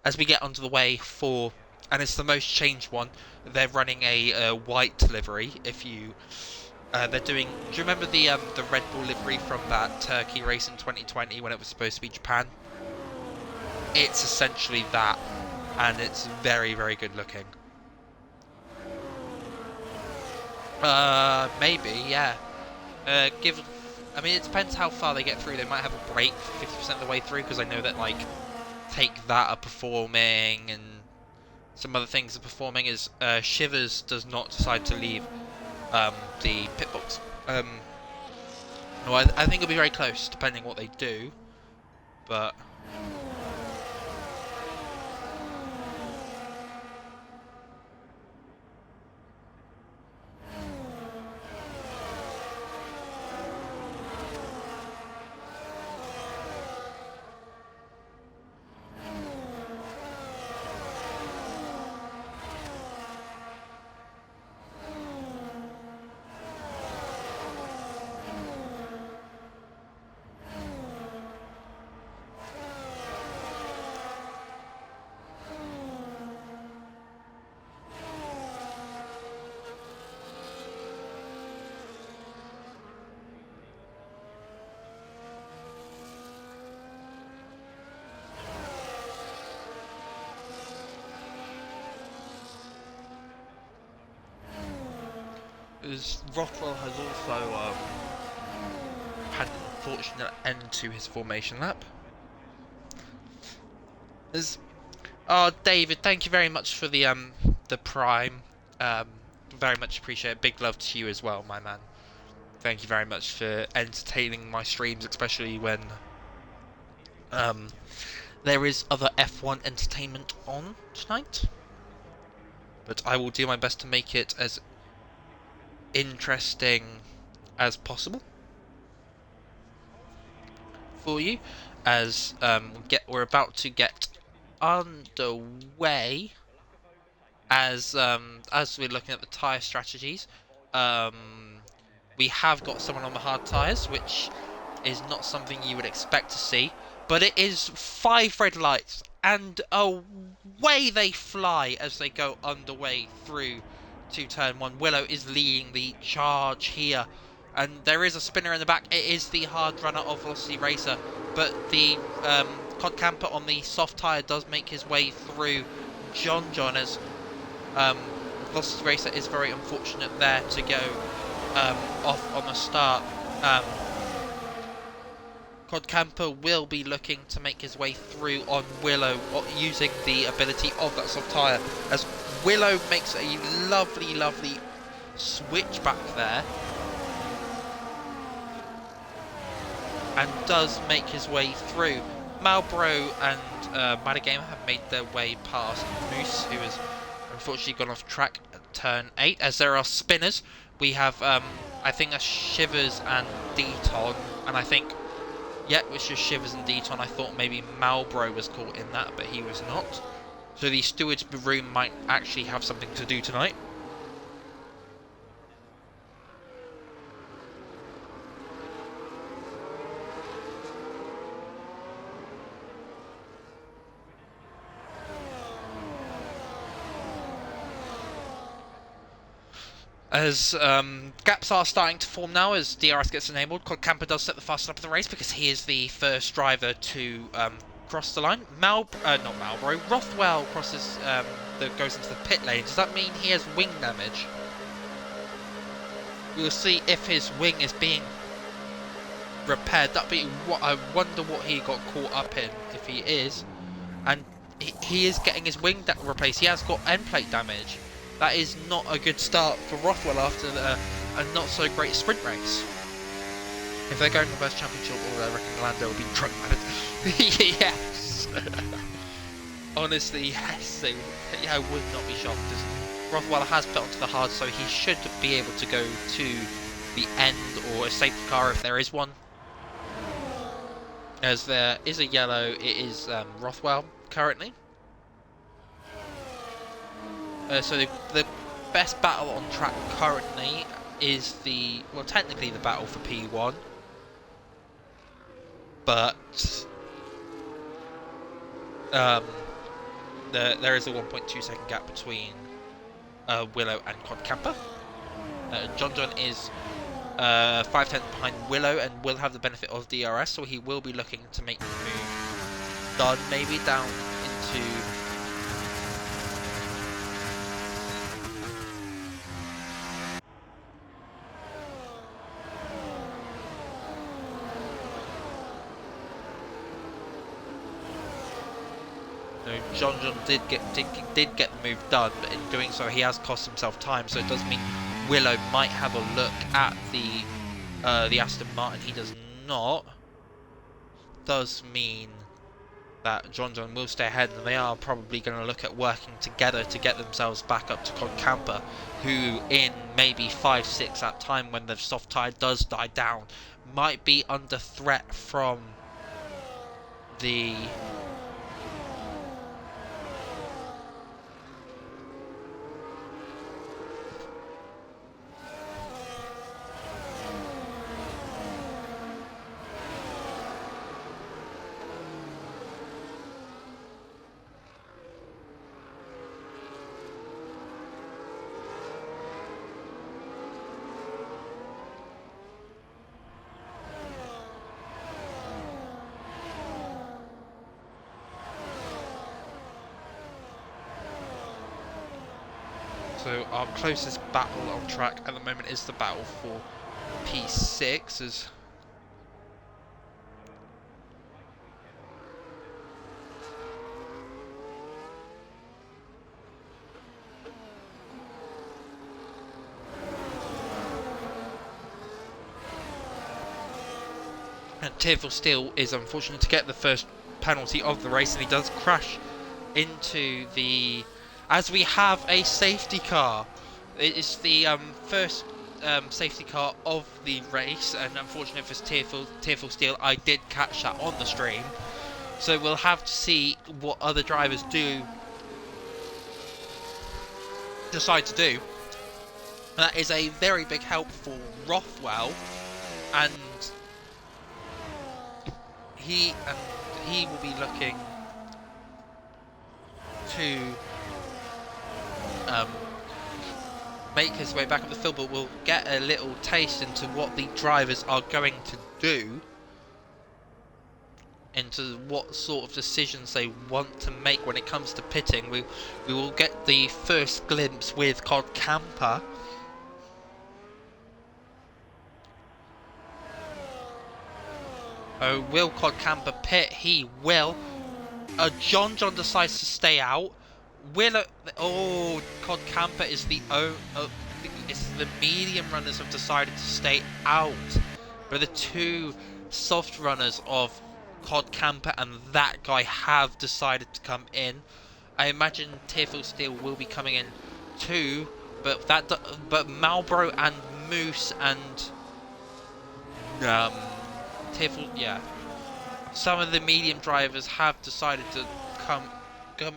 As we get onto the way for... And it's the most changed one. They're running a white livery. If you... they're doing... Do you remember the Red Bull livery from that Turkey race in 2020 when it was supposed to be Japan? It's essentially that. And it's very, very good looking. Maybe, yeah. I mean, it depends how far they get through. They might have a break 50% of the way through, because I know that, like, Take That are performing, and some other things are performing, as Shivers does not decide to leave the pit box. No, I think it'll be very close, depending what they do, but... As Rockwell has also had an unfortunate end to his formation lap. David, thank you very much for the Prime. Very much appreciate it. Big love to you as well, my man. Thank you very much for entertaining my streams, especially when there is other F1 entertainment on tonight. But I will do my best to make it as interesting as possible for you, as we're about to get underway. As we're looking at the tyre strategies, we have got someone on the hard tyres, which is not something you would expect to see, but it is 5 red lights, and away they fly as they go underway through to turn 1. Willow is leading the charge here, and there is a spinner in the back. It is the hard runner of Velocity Racer, but the Cod Camper on the soft tyre does make his way through JohnJohn, as Velocity Racer is very unfortunate there to go off on the start. Cod Camper will be looking to make his way through on Willow, using the ability of that soft tyre, as Willow makes a lovely, lovely switch back there, and does make his way through. Malbro and Madagamer have made their way past Moose, who has unfortunately gone off track turn 8, as there are spinners. We have, I think, a Shivers and Deton, and I think, yeah, it was just Shivers and Deton. I thought maybe Malbro was caught in that, but he was not. So the steward's room might actually have something to do tonight. As gaps are starting to form now as DRS gets enabled, Cod Camper does set the fastest lap of the race because he is the first driver to cross the line. Not Malbro, Rothwell crosses, goes into the pit lane. Does that mean he has wing damage? We'll see if his wing is being repaired. That'd be what I wonder what he got caught up in, if he is. And he is getting his wing replaced. He has got end plate damage. That is not a good start for Rothwell after a not so great sprint race. If they're going reverse championship, I reckon Lando will be drunk. Yes. Honestly, yes. I would not be shocked. Rothwell has put onto the hard, so he should be able to go to the end or a safety car if there is one. As there is a yellow, it is Rothwell currently. So the best battle on track currently is technically the battle for P1, but there is a 1.2 second gap between Willow and Cod Camper. JohnJohn is 5/10 behind Willow and will have the benefit of DRS, so he will be looking to make the move done, maybe down into. JohnJohn did get the move done, but in doing so he has cost himself time, so it does mean Willow might have a look at the Aston Martin. He does not. Does mean that JohnJohn will stay ahead, and they are probably going to look at working together to get themselves back up to Cod Camper, who in maybe 5-6 at time when the soft tyre does die down, might be under threat from the So our closest battle on track at the moment is the battle for P6 as and Tearful Steel is unfortunate to get the first penalty of the race, and he does crash into the, as we have a safety car. It is the first safety car of the race, and unfortunately for Tearful Steel, I did catch that on the stream. So we'll have to see what other drivers decide to do. That is a very big help for Rothwell, and he will be looking to make his way back up the field, but we'll get a little taste into what the drivers are going to do, into what sort of decisions they want to make when it comes to pitting. We will get the first glimpse with Cod Camper. Oh, will Cod Camper pit? He will. JohnJohn decides to stay out. Cod Camper is it's the medium runners have decided to stay out, but the two soft runners of Cod Camper and that guy have decided to come in. I imagine Tearful Steel will be coming in too, but but Marlboro and Moose and Tiffle, yeah, some of the medium drivers have decided to come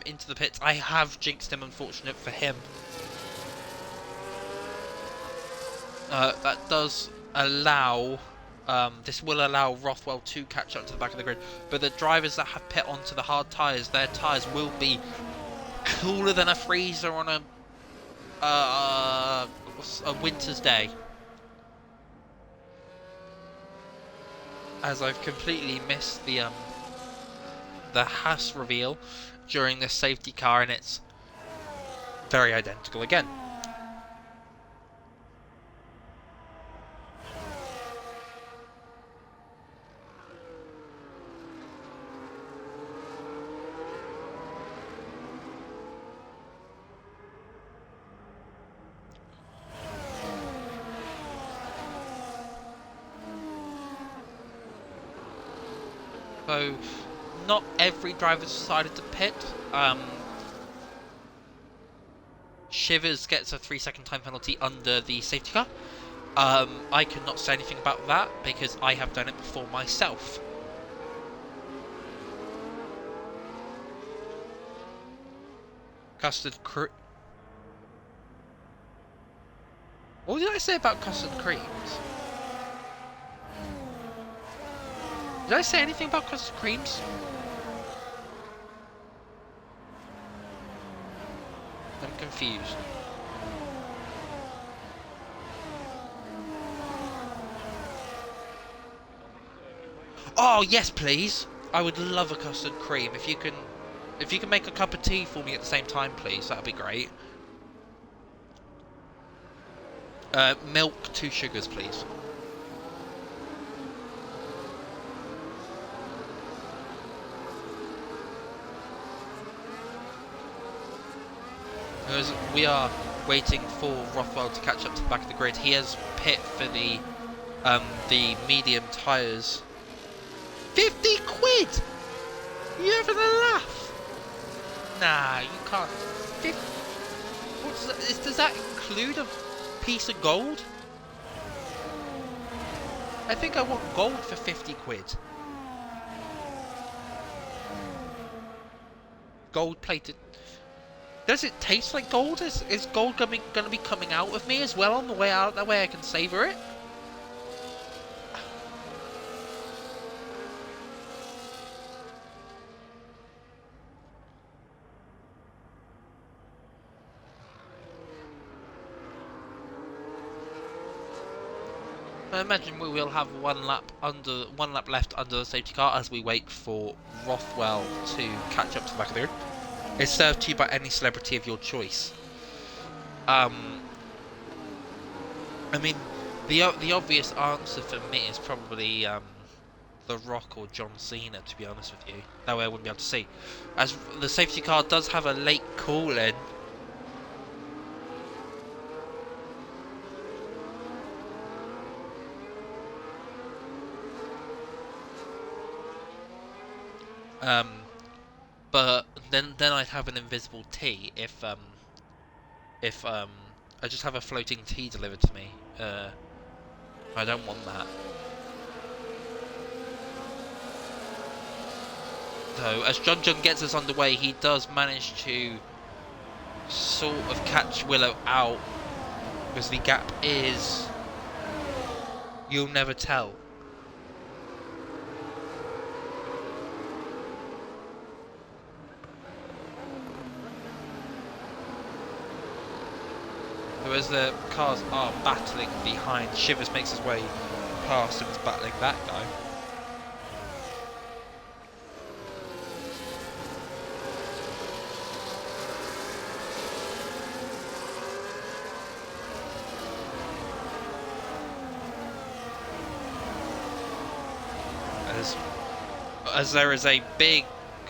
into the pits. I have jinxed him, unfortunate for him. That does allow, this will allow Rothwell to catch up to the back of the grid, but the drivers that have pit onto the hard tyres, their tyres will be cooler than a freezer on a winter's day. As I've completely missed the Haas reveal during this safety car, and it's very identical again. So, not every driver decided to pit. Shivers gets a 3-second time penalty under the safety car. I cannot say anything about that because I have done it before myself. Custard cream. What did I say about custard creams? Did I say anything about custard creams? I'm confused. Oh yes, please. I would love a custard cream. If you can make a cup of tea for me at the same time, please. That'd be great. Milk, 2 sugars, please. As we are waiting for Rothwell to catch up to the back of the grid, he has pit for the medium tyres. 50 quid! You having a laugh? Nah, you can't. 50. What does that include a piece of gold? I think I want gold for 50 quid. Gold plated. Does it taste like gold? Is gold gonna be coming out of me as well on the way out? That way I can savour it? I imagine we will have one lap left under the safety car as we wait for Rothwell to catch up to the back of the grid. It's served to you by any celebrity of your choice. I mean, the obvious answer for me is probably The Rock or John Cena, to be honest with you. That way I wouldn't be able to see. As the safety car does have a late call-in. But then I'd have an invisible tea if I just have a floating tea delivered to me. I don't want that. So as JohnJohn gets us underway, he does manage to sort of catch Willow out because the gap is, you'll never tell. So as the cars are battling behind, Shivers makes his way past and is battling that guy. As there is a big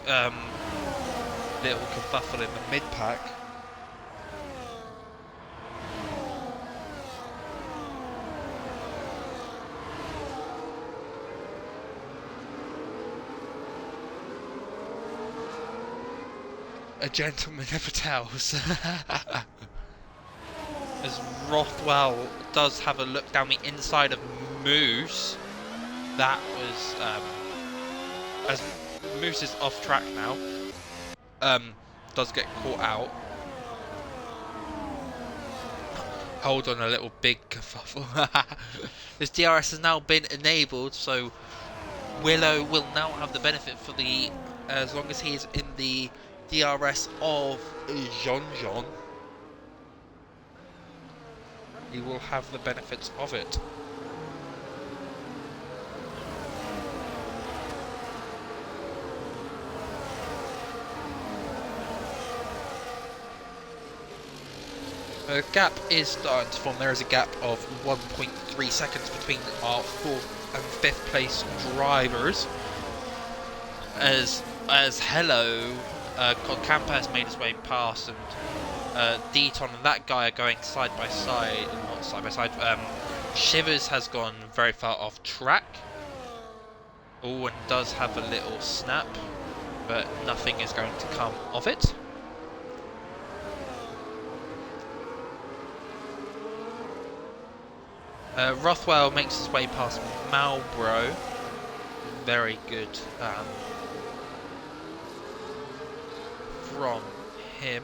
little kerfuffle in the mid-pack. A gentleman never tells. as Rothwell does have a look down the inside of Moose. That was as Moose is off track now. Does get caught out. Hold on a little big kerfuffle. This DRS has now been enabled, so Willow will now have the benefit for the, as long as he is in the DRS of JohnJohn, he will have the benefits of it. The gap is starting to form. There is a gap of 1.3 seconds between our 4th and 5th place drivers. As Hello, Camper has made his way past, and Deton and that guy are going side by side, not side by side. Shivers has gone very far off track. Oh, and does have a little snap, but nothing is going to come of it. Rothwell makes his way past Malbro. Very good from him.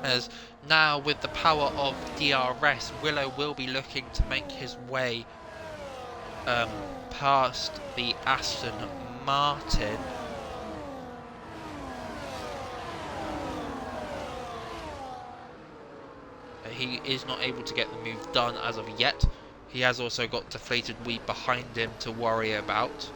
As now with the power of DRS, Willow will be looking to make his way past the Aston Martin. He is not able to get the move done as of yet. He has also got DeflatedWee behind him to worry about.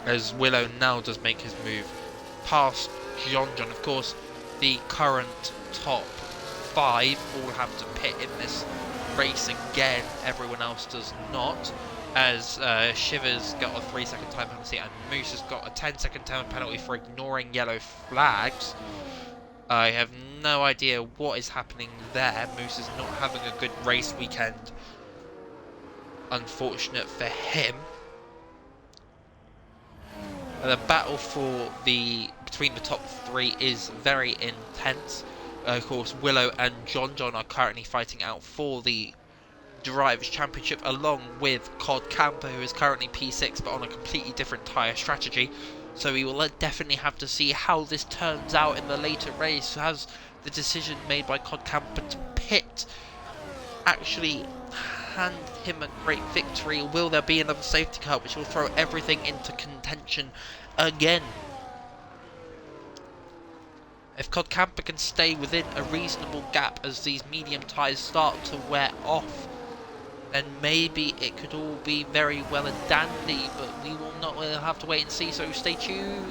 As Willow now does make his move past JohnJohn. Of course, the current top 5 all have to pit in this race again. Everyone else does not. As Shivers got a 3-second time penalty and Moose has got a 10-second time penalty for ignoring yellow flags. I have no idea what is happening there. Moose is not having a good race weekend. Unfortunate for him. The battle for between the top 3 is very intense. Of course, Willow and JohnJohn are currently fighting out for the Drivers' Championship, along with Cod Camper, who is currently P6 but on a completely different tyre strategy. So we will definitely have to see how this turns out in the later race. Has the decision made by Cod Camper to pit actually hand him a great victory? Will there be another safety car which will throw everything into contention again? If Cod Camper can stay within a reasonable gap as these medium tyres start to wear off, then maybe it could all be very well and dandy, but we will not. We'll have to wait and see, so stay tuned.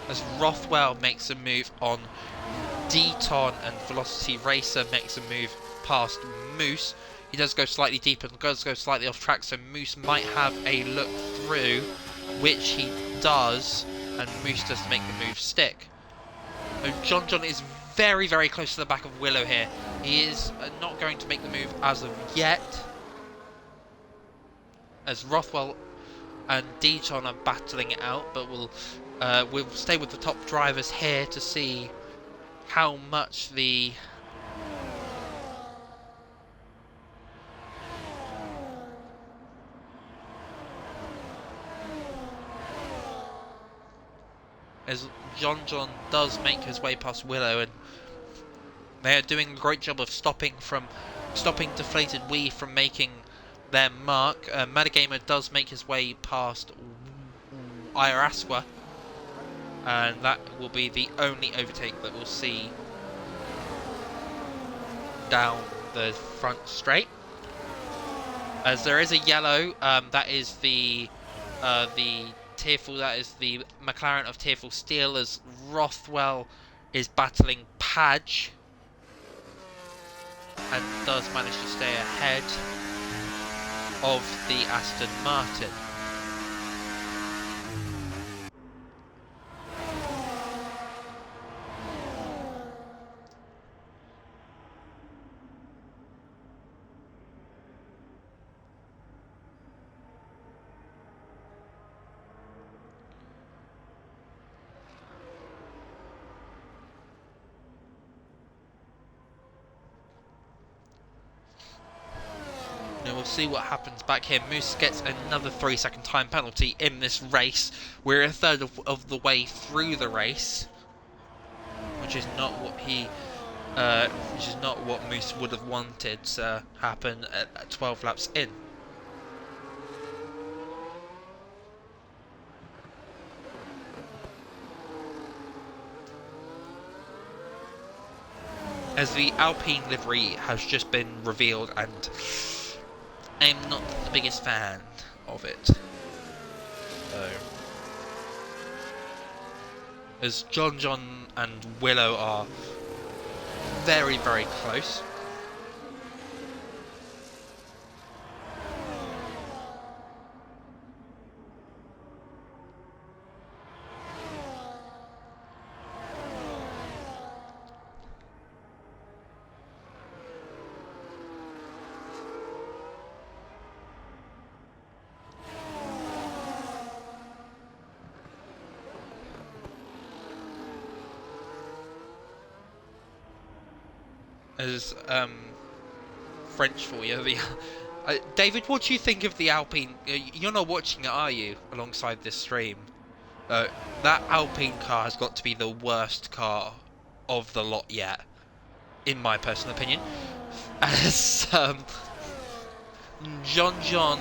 As Rothwell makes a move on Deton and Velocity Racer makes a move past Moose. He does go slightly deeper and does go slightly off track, so Moose might have a look through, which he does, and Moose does make the move stick. So JohnJohn is very, very close to the back of Willow here. He is not going to make the move as of yet, as Rothwell and Deton are battling it out, but we'll stay with the top drivers here to see how much the as JohnJohn does make his way past Willow, and they are doing a great job of stopping DeflatedWee from making their mark. Metagamer does make his way past IIRL, and that will be the only overtake that we'll see down the front straight. As there is a yellow, that is the Tearful, that is the McLaren of Tearful Steel, as Rothwell is battling Padge and does manage to stay ahead. of the Aston Martin. We'll see what happens back here. Moose gets another 3-second time penalty in this race. We're a third of the way through the race, which is not what Moose would have wanted to happen at 12 laps in. As the Alpine livery has just been revealed, and I'm not the biggest fan of it. So, as JohnJohn and Willow are very, very close. As French for you, David, what do you think of the Alpine? You're not watching it, are you? Alongside this stream, that Alpine car has got to be the worst car of the lot yet, in my personal opinion. As JohnJohn,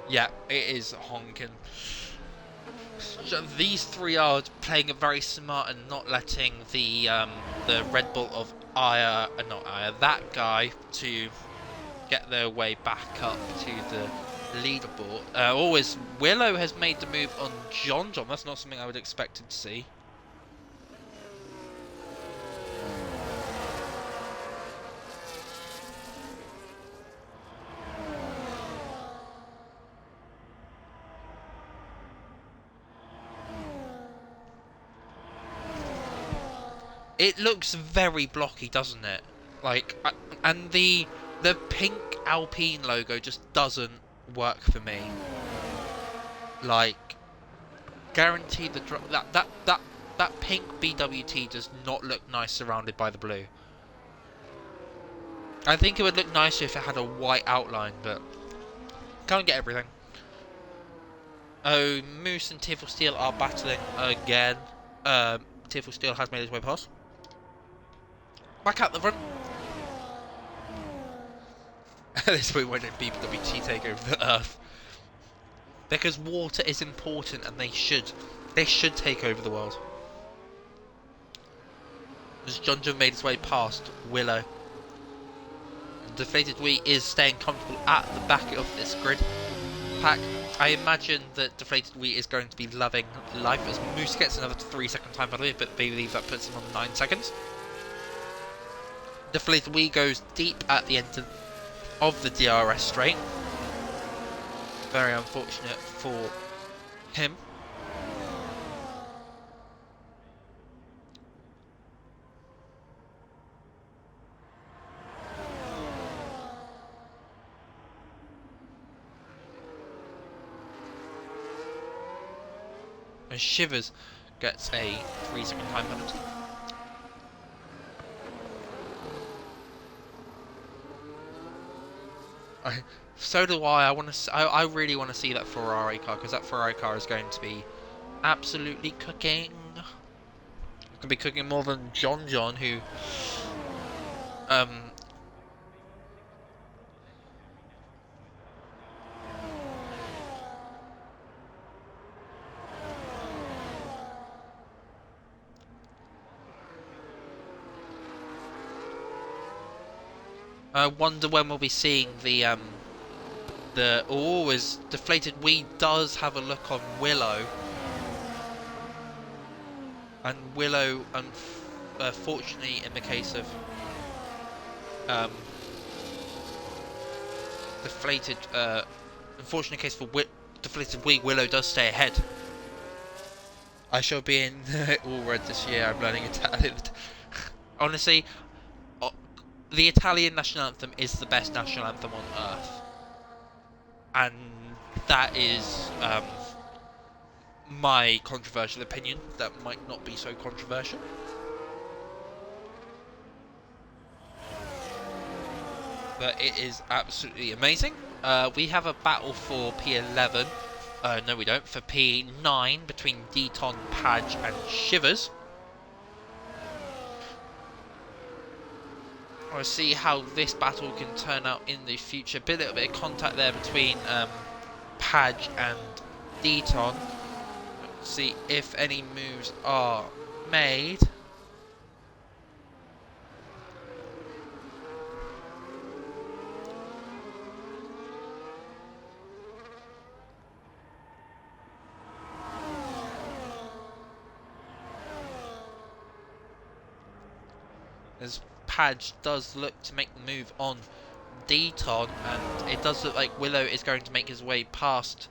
yeah, it is honking. These three are playing it very smart and not letting the Red Bull of that guy to get their way back up to the leaderboard. Always Willow has made the move on JohnJohn. That's not something I would expect to see. It looks very blocky, doesn't it? Like, and the pink Alpine logo just doesn't work for me. Like, guaranteed that pink BWT does not look nice surrounded by the blue. I think it would look nicer if it had a white outline, but can't get everything. Oh, Moose and Tiffle Steel are battling again. Tiffle Steel has made his way past. Back out the front. This way when BWT take over the Earth. Because water is important and they should take over the world. As JohnJohn made his way past Willow. DeflatedWee is staying comfortable at the back of this grid pack. I imagine that DeflatedWee is going to be loving life as Moose gets another 3-second time penalty, but they believe that puts him on 9 seconds. DeflatedWee goes deep at the end of the DRS straight. Very unfortunate for him. And Shivers gets a 3-second time penalty. So do I. I really want to see that Ferrari car, because that Ferrari car is going to be absolutely cooking. It could be cooking more than JohnJohn, who I wonder when we'll be seeing the as DeflatedWee does have a look on Willow, and Willow fortunately, in the case of unfortunate case for DeflatedWee, Willow does stay ahead. I shall be in all red this year. I'm learning Italian. Honestly, the Italian national anthem is the best national anthem on earth, and that is my controversial opinion. That might not be so controversial. But it is absolutely amazing. We have a battle for P11. No, we don't. For P9 between Deton, Padge, and Shivers. I'll see how this battle can turn out in the future. A little bit of contact there between Padge and Deton. Let's see if any moves are made. As Padge does look to make the move on Deton, and it does look like Willow is going to make his way past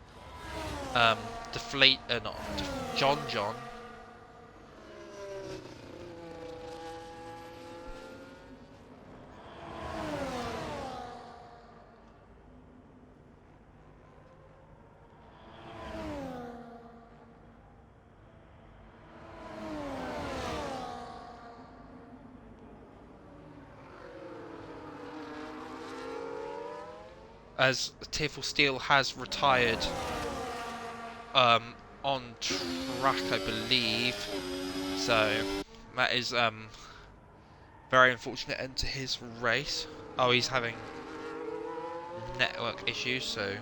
JohnJohn. As Tearful Steel has retired on track, I believe. So that is very unfortunate end to his race. Oh, he's having network issues, so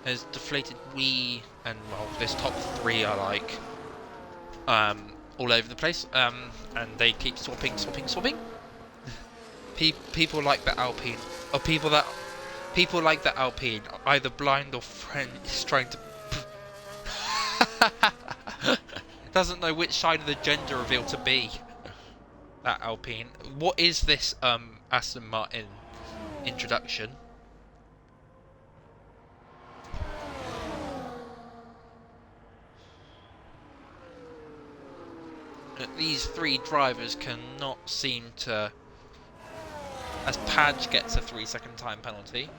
as DeflatedWee and well, this top three are like all over the place, and they keep swapping. People like the Alpine, or people like the Alpine, either blind or friend, is trying to doesn't know which side of the gender reveal to be. That Alpine. What is this Aston Martin introduction? These three drivers cannot seem to, as Padge gets a 3-second time penalty.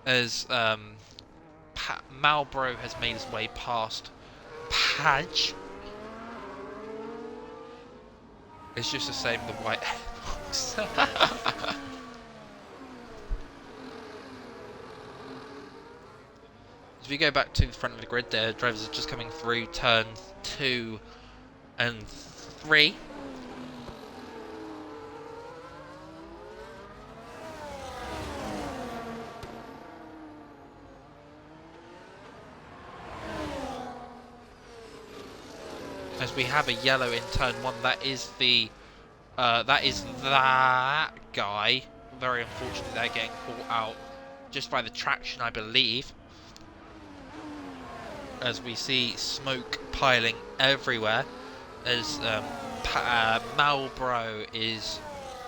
As Malbro has made his way past Padge. It's just the same, the white airbox. As we go back to the front of the grid, the drivers are just coming through turns 2 and 3. As we have a yellow in turn 1, that is that guy. Very unfortunate they're getting caught out just by the traction, I believe. As we see smoke piling everywhere, as Malbro is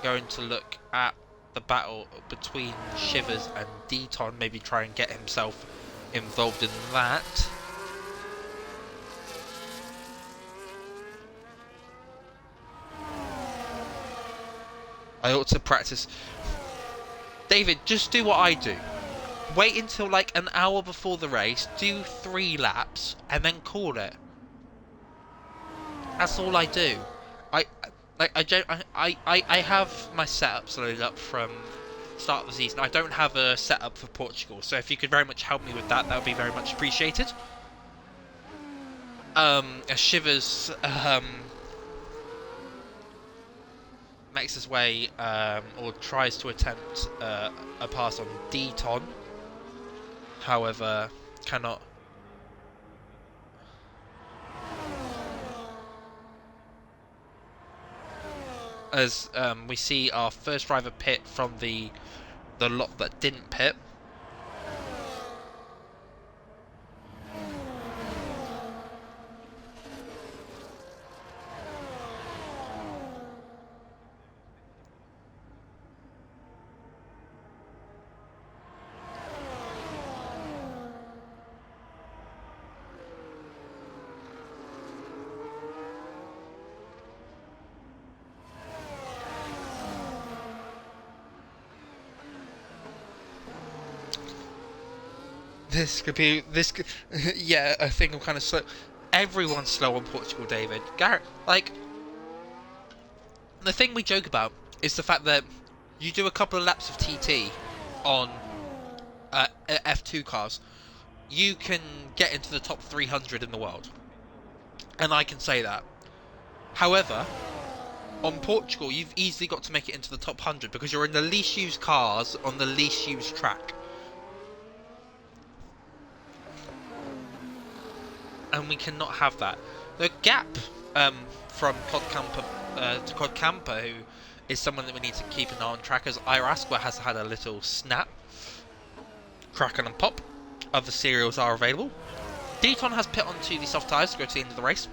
going to look at the battle between Shivers and Deton, maybe try and get himself involved in that. I ought to practice. David, just do what I do. Wait until like an hour before the race, do 3 laps, and then call it. That's all I do. I have my setups loaded up from start of the season. I don't have a setup for Portugal, so if you could very much help me with that, that would be very much appreciated. Shivers makes his way, or tries to attempt a pass on Deton, however, cannot. As we see our first driver pit from the lot that didn't pit. Yeah, I think I'm kind of slow. Everyone's slow on Portugal, David. Garrett, like, the thing we joke about is the fact that you do a couple of laps of TT on F2 cars, you can get into the top 300 in the world. And I can say that. However, on Portugal, you've easily got to make it into the top 100 because you're in the least used cars on the least used track. And we cannot have that. The gap from Codcamper to Codcamper, who is someone that we need to keep an eye on track, as IIRL has had a little snap. Kraken and Pop. Other cereals are available. Deton has pit onto the soft tyres to go to the end of the race.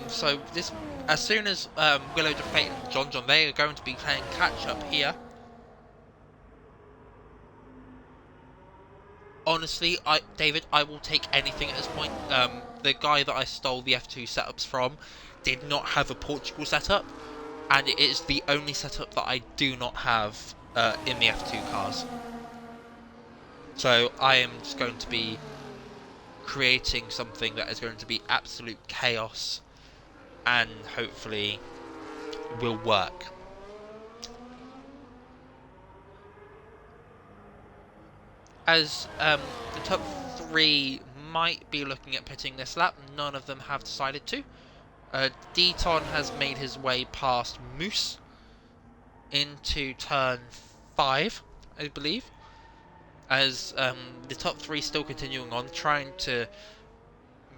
So this, as soon as Willow, Deflated and JohnJohn, they are going to be playing catch up here. Honestly, David, I will take anything at this point. The guy that I stole the F2 setups from did not have a Portugal setup, and it is the only setup that I do not have in the F2 cars. So I am just going to be creating something that is going to be absolute chaos and hopefully will work. As the top 3 might be looking at pitting this lap, none of them have decided to. Deton has made his way past Moose into turn 5, I believe. As the top 3 still continuing on, trying to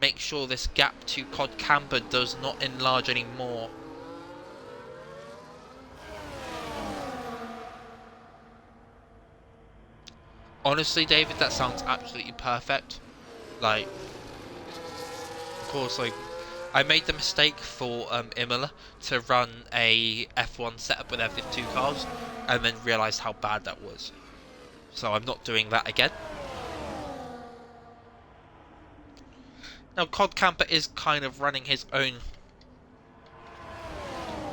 make sure this gap to Codcamper does not enlarge anymore. Honestly, David, that sounds absolutely perfect. Like, of course, like, I made the mistake for Imola to run a F1 setup with F2 cars, and then realised how bad that was. So I'm not doing that again. Now, Codcamper is kind of running his own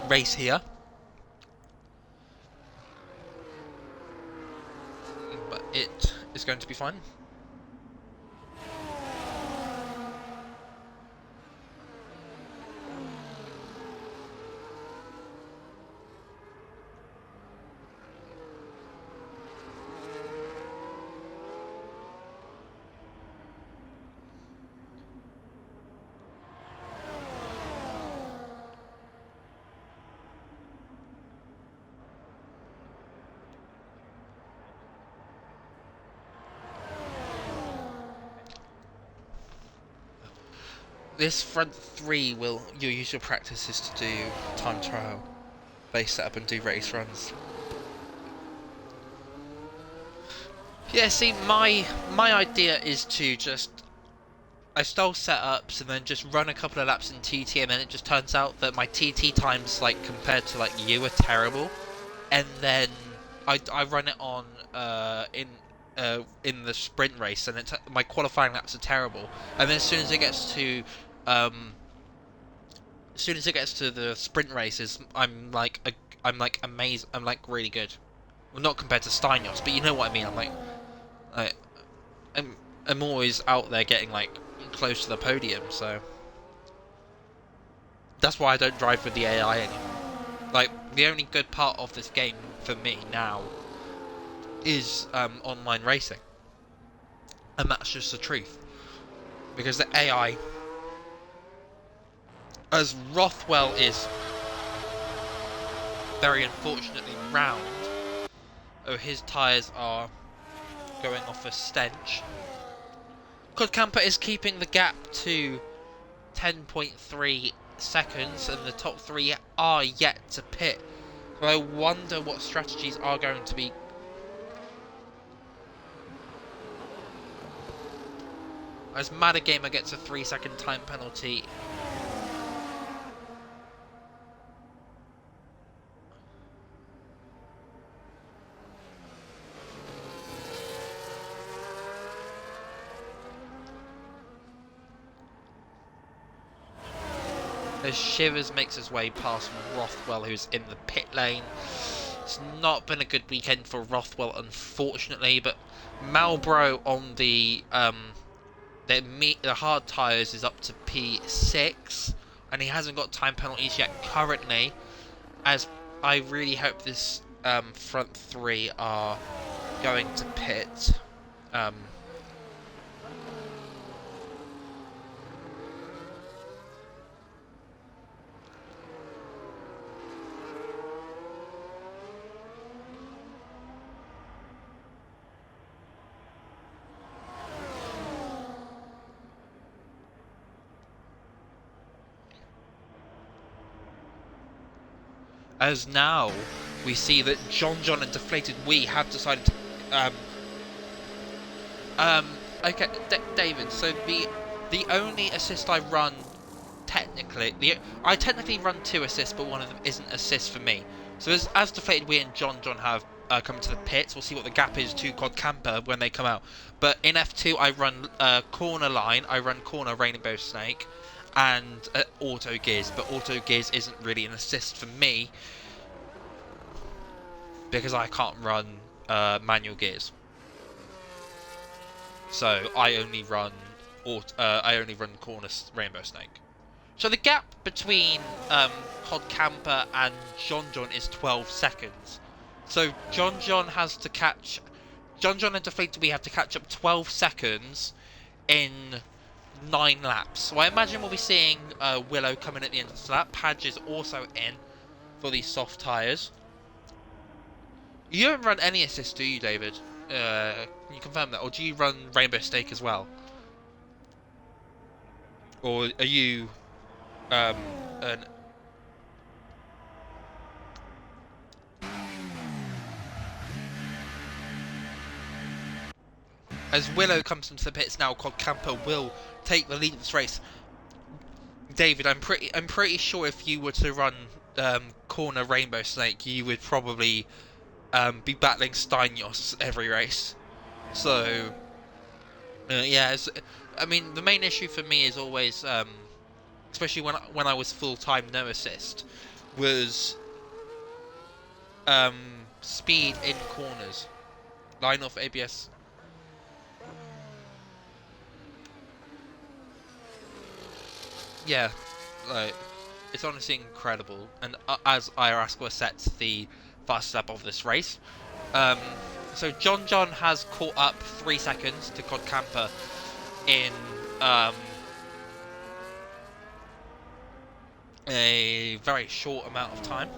race here. But it is going to be fine. This front 3 will, your usual practice is to do time trial, base setup and do race runs. Yeah, see, my idea is to just, I stole setups and then just run a couple of laps in TT, and then it just turns out that my TT times, like, compared to, like, you, are terrible. And then I run it on, in the sprint race, and my qualifying laps are terrible. And then as soon as it gets to the sprint races, I'm like amazed. I'm like really good. Well, not compared to Steinos, but you know what I mean. I'm always out there getting like close to the podium, so that's why I don't drive with the AI anymore. Like, the only good part of this game for me now is online racing. And that's just the truth. Because the AI, as Rothwell is very unfortunately round, his tyres are going off a stench. Camper is keeping the gap to 10.3 seconds, and the top three are yet to pit. So I wonder what strategies are going to be. As Madagamer gets a 3-second time penalty. As Shivers makes his way past Rothwell, who's in the pit lane. It's not been a good weekend for Rothwell, unfortunately, but Malbro on the hard tyres is up to P6, and he hasn't got time penalties yet currently, as I really hope this front three are going to pit. As now we see that JohnJohn and DeflatedWee have decided to okay, David, so the only assist I run technically, I technically run 2 assists, but one of them isn't assist for me. So as DeflatedWee and JohnJohn have come to the pits, we'll see what the gap is to Camper when they come out. But in F2 I run corner line, I run corner Rainbow Snake, and auto gears, but auto gears isn't really an assist for me because I can't run manual gears. So I only run corner Rainbow Snake. So the gap between Camper and JohnJohn is 12 seconds. So JohnJohn and DeflatedWee have to catch up 12 seconds in 9 laps. So I imagine we'll be seeing Willow coming at the end of the lap. Padge is also in for these soft tyres. You don't run any assists, do you, David? Can you confirm that? Or do you run Rainbow Snake as well? Or are you As Willow comes into the pits now, Camper will take the lead of this race. David, I'm pretty sure if you were to run corner Rainbow Snake, you would probably be battling Steinos every race. So yeah, I mean the main issue for me is always, especially when I was full-time no assist, was speed in corners. Line off ABS. Yeah, like, it's honestly incredible. And as IIRL sets the fastest lap of this race, so JohnJohn has caught up 3 seconds to Camper in a very short amount of time.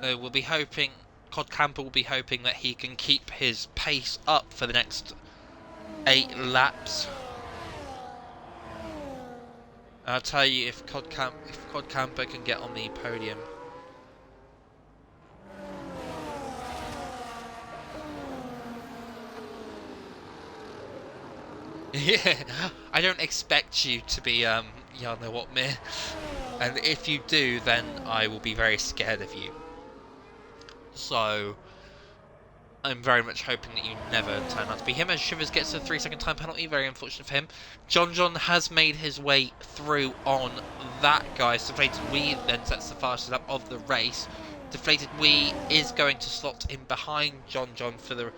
We'll be hoping Camper will be hoping that he can keep his pace up for the next 8 laps. I'll tell you if Camper can get on the podium. Yeah, I don't expect you to be yeah, know what, me. And if you do, then I will be very scared of you. So I'm very much hoping that you never turn out to be him, as Shivers gets a 3-second time penalty. Very unfortunate for him. JohnJohn has made his way through on that guy. DeflatedWee then sets the fastest lap of the race. DeflatedWee is going to slot in behind JohnJohn for the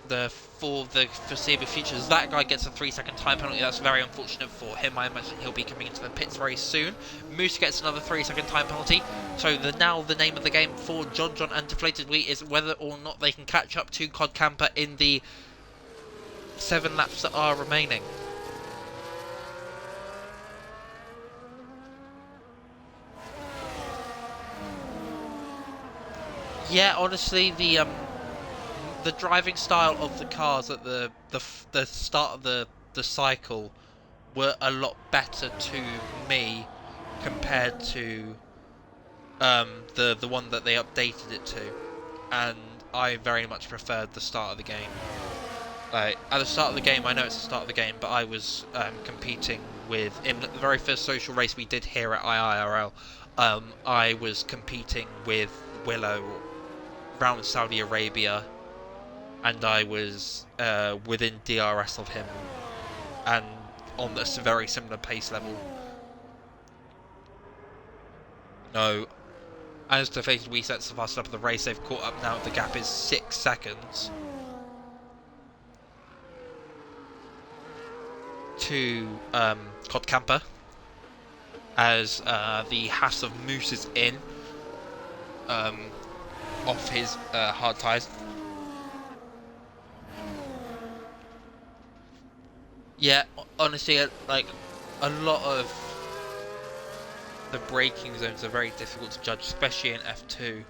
for the foreseeable future. That guy gets a 3-second time penalty. That's very unfortunate for him. I imagine he'll be coming into the pits very soon. Moose gets another 3-second time penalty. So now the name of the game for JohnJohn and DeflatedWee is whether or not they can catch up to Cod Camper in the 7 laps that are remaining. Yeah, honestly, the driving style of the cars at the start of the cycle were a lot better to me compared to the one that they updated it to, and I very much preferred the start of the game. Like, at the start of the game, I know it's the start of the game, but I was competing with, in the very first social race we did here at IIRL, I was competing with Willow around Saudi Arabia, and I was within DRS of him, and on this very similar pace level. No, as DeflatedWee sets the fastest up of the race, they've caught up now. The gap is 6 seconds to Cod Camper, as the Haas of Moose is in off his hard tyres. Yeah, honestly, like, a lot of the braking zones are very difficult to judge, especially in F2.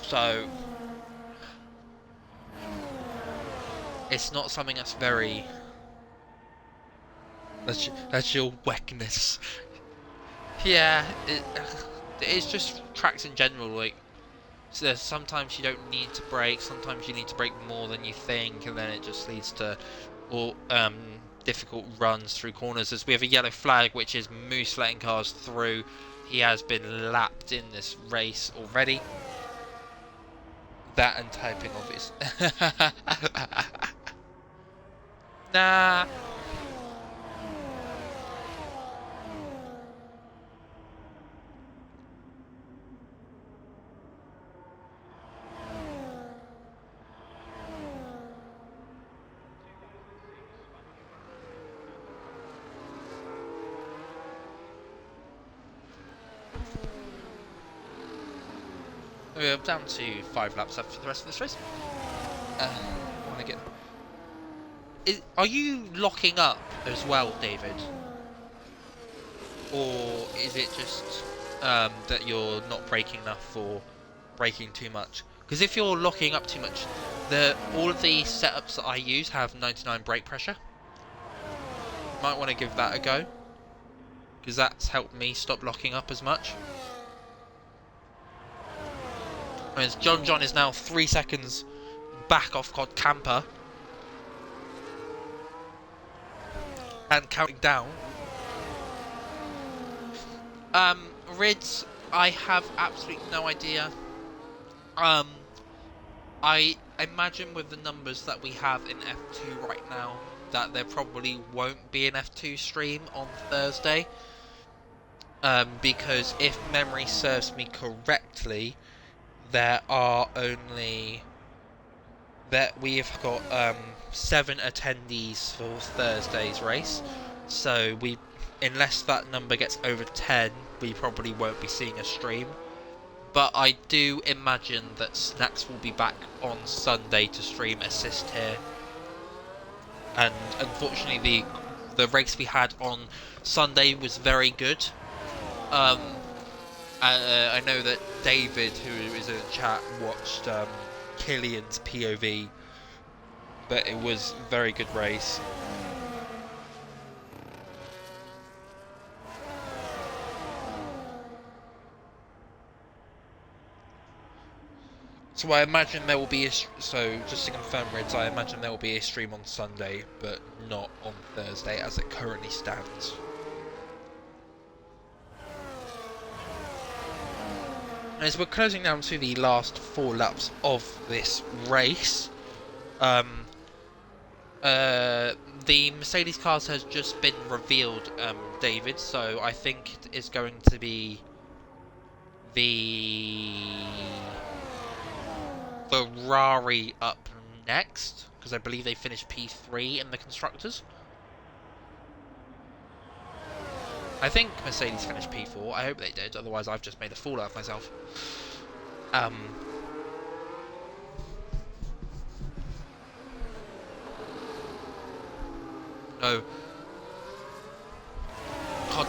So it's not something that's very... That's your weakness. Yeah, it's just tracks in general, like, so sometimes you don't need to brake, sometimes you need to brake more than you think, and then it just leads to difficult runs through corners. As we have a yellow flag, which is Moose letting cars through. He has been lapped in this race already. That and typing, obviously. Nah. We're down to 5 laps left for the rest of this race. Are you locking up as well, David? Or is it just that you're not braking enough or braking too much? Because if you're locking up too much, all of the setups that I use have 99 brake pressure. Might want to give that a go, because that's helped me stop locking up as much. As JohnJohn is now 3 seconds back off Cod Camper. And counting down. Rids, I have absolutely no idea. I imagine with the numbers that we have in F2 right now, that there probably won't be an F2 stream on Thursday. Because if memory serves me correctly, there are only... that we've got 7 attendees for Thursday's race, so unless that number gets over 10, we probably won't be seeing a stream. But I do imagine that Snacks will be back on Sunday to stream Assist here. And unfortunately, the race we had on Sunday was very good. I know that David, who is in the chat, watched Killian's POV, but it was a very good race. So I imagine there will be so just to confirm, Rids, I imagine there will be a stream on Sunday, but not on Thursday as it currently stands. As we're closing down to the last 4 laps of this race, the Mercedes cars has just been revealed, David, so I think it's going to be the Ferrari up next, because I believe they finished P3 in the Constructors. I think Mercedes finished P4. I hope they did, otherwise I've just made a fool out of myself. No.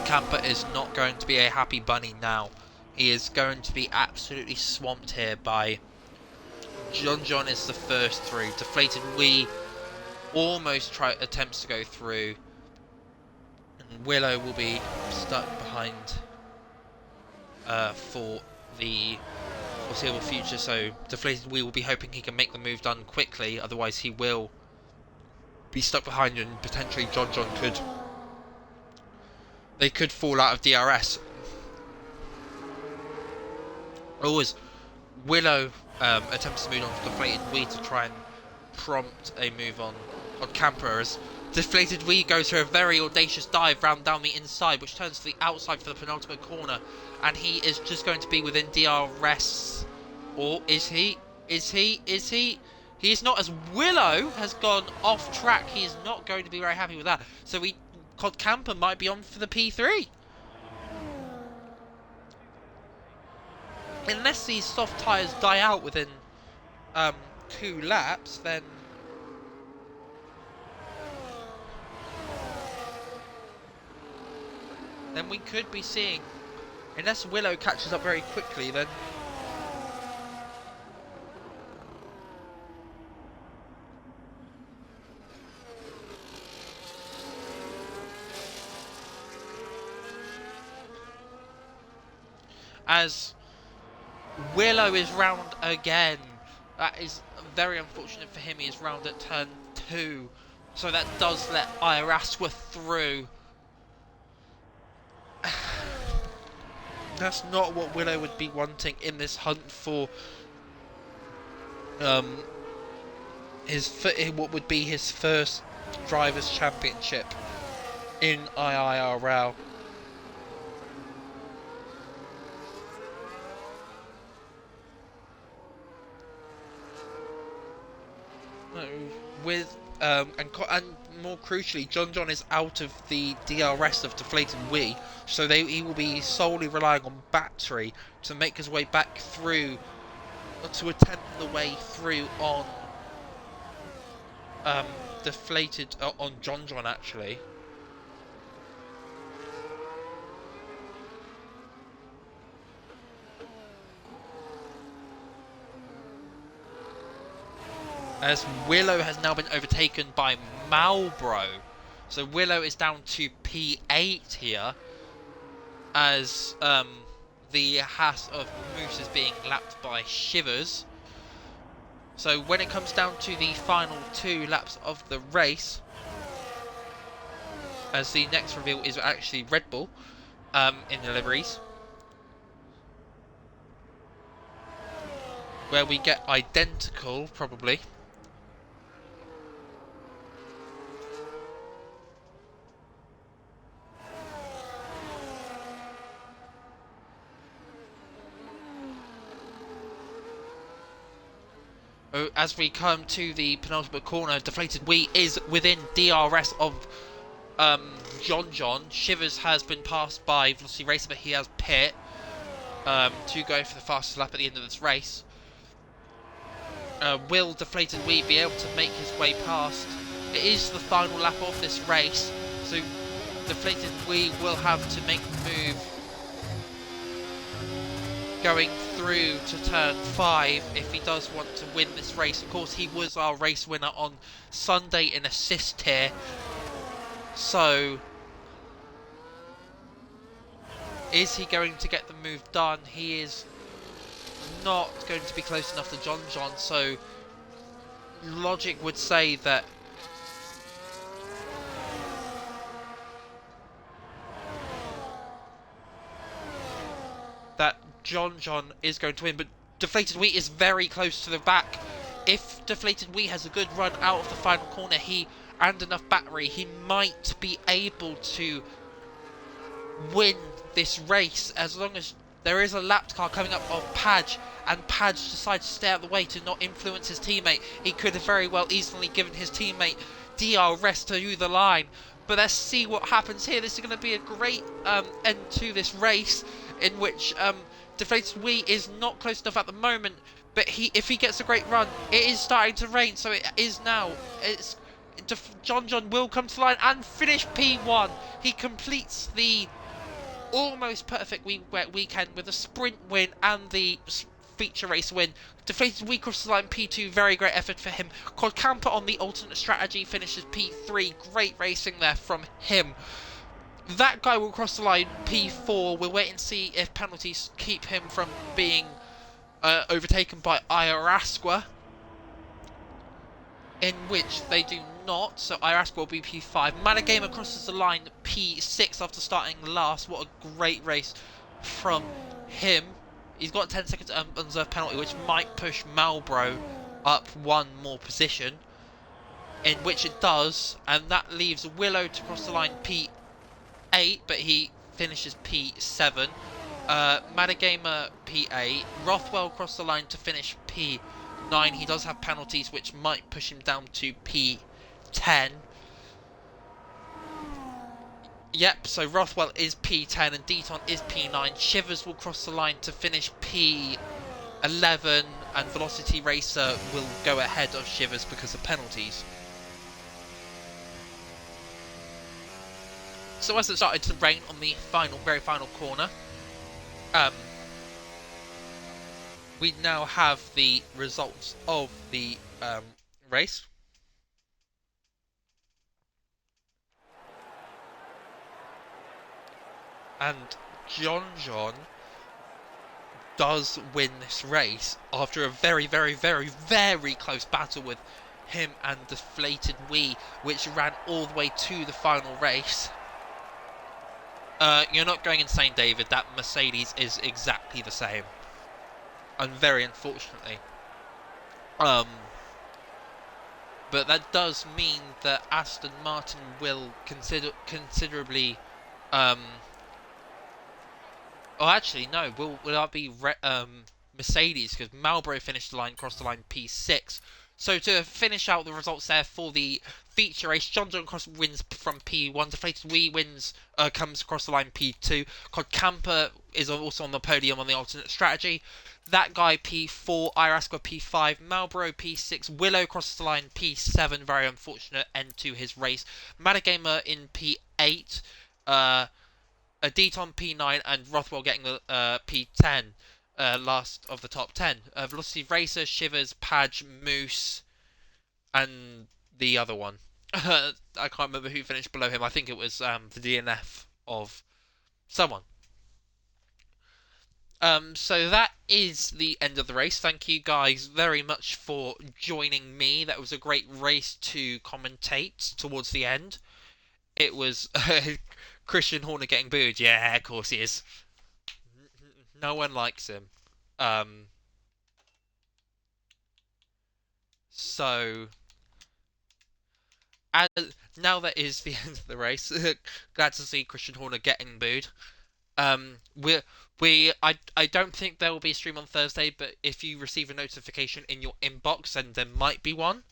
Camper is not going to be a happy bunny now. He is going to be absolutely swamped here by JohnJohn is the first through. DeflatedWee almost attempts to go through. And Willow will be stuck behind for the foreseeable future. So DeflatedWee will be hoping he can make the move done quickly. Otherwise he will be stuck behind and potentially JohnJohn could... They could fall out of DRS. Always, Willow attempts to move on to DeflatedWee to try and prompt a move on Camper, as DeflatedWee goes for a very audacious dive round down the inside, which turns to the outside for the penultimate corner, and he is just going to be within DRS. Or is he? Is he? Is he? He is not, as Willow has gone off track. He is not going to be very happy with that. So Camper might be on for the P3. Unless these soft tyres die out within 2 laps, then we could be seeing, unless Willow catches up very quickly, then as Willow is round again. That is very unfortunate for him. He is round at turn 2. So that does let IIRL through. That's not what Willow would be wanting in this hunt for what would be his first Drivers' Championship in IIRL. With and more crucially, JohnJohn is out of the DRS of DeflatedWee, so he will be solely relying on battery to make his way back through, to attempt the way through on on JohnJohn actually. As Willow has now been overtaken by Marlboro. So Willow is down to P8 here, as the Haas of Moose is being lapped by Shivers. So when it comes down to the final 2 laps of the race, as the next reveal is actually Red Bull in the liveries, where we get identical probably. As we come to the penultimate corner, DeflatedWee is within DRS of JohnJohn. Shivers has been passed by Velocity Racer, but he has pit to go for the fastest lap at the end of this race. Will DeflatedWee be able to make his way past? It is the final lap of this race, so DeflatedWee will have to make the move going through to turn 5 if he does want to win this race. Of course, he was our race winner on Sunday in assist here, so is he going to get the move done? He is not going to be close enough to JohnJohn, so logic would say that JohnJohn is going to win, but DeflatedWee is very close to the back. If DeflatedWee has a good run out of the final corner, and enough battery, he might be able to win this race, as long as there is a lapped car coming up of Padge and Padge decides to stay out of the way to not influence his teammate. He could have very well easily given his teammate DRS to do the line. But let's see what happens here. This is going to be a great end to this race, in which DeflatedWee is not close enough at the moment. But if he gets a great run, it is starting to rain, so it is now. JohnJohn will come to the line and finish P1. He completes the almost perfect weekend with a sprint win and the feature race win. DeflatedWee crosses the line P2, very great effort for him. Camper on the alternate strategy finishes P3, great racing there from him. That guy will cross the line P4. We'll wait and see if penalties keep him from being overtaken by IIRL, in which they do not, so IIRL will be P5. Managamer crosses the line P6 after starting last. What a great race from him. He's got 10 seconds unreserved penalty, which might push Marlboro up one more position, in which it does, and that leaves Willow to cross the line P8, but he finishes P7. Managamer P8. Rothwell crossed the line to finish P9. He does have penalties, which might push him down to P10. Yep, so Rothwell is P10 and Deaton is P9. Shivers will cross the line to finish P11, and Velocity Racer will go ahead of Shivers because of penalties. So as it started to rain on the very final corner, we now have the results of the race. And JohnJohn does win this race after a very, very, very, very close battle with him and DeflatedWee, which ran all the way to the final race. You're not going insane, David. That Mercedes is exactly the same. And very unfortunately. But that does mean that Aston Martin will considerably... Oh, actually, no. Will that be Mercedes? Because Marlboro finished the line, crossed the line P6. So to finish out the results there for the feature race, JohnJohn wins from P1. DeflatedWee wins, comes across the line P2. Camper is also on the podium on the alternate strategy. That guy P4, IIRL P5, Marlboro P6, Willow crosses the line P7. Very unfortunate end to his race. Managamer in P8. Deaton P9 and Rothwell getting the P10, last of the top 10. Velocity Racer, Shivers, Padge, Moose, and the other one. I can't remember who finished below him. I think it was the DNF of someone. So that is the end of the race. Thank you guys very much for joining me. That was a great race to commentate towards the end. It was Christian Horner getting booed. Yeah, of course he is. No one likes him. So, and now that is the end of the race. Glad to see Christian Horner getting booed. I don't think there will be a stream on Thursday, but if you receive a notification in your inbox, then there might be one.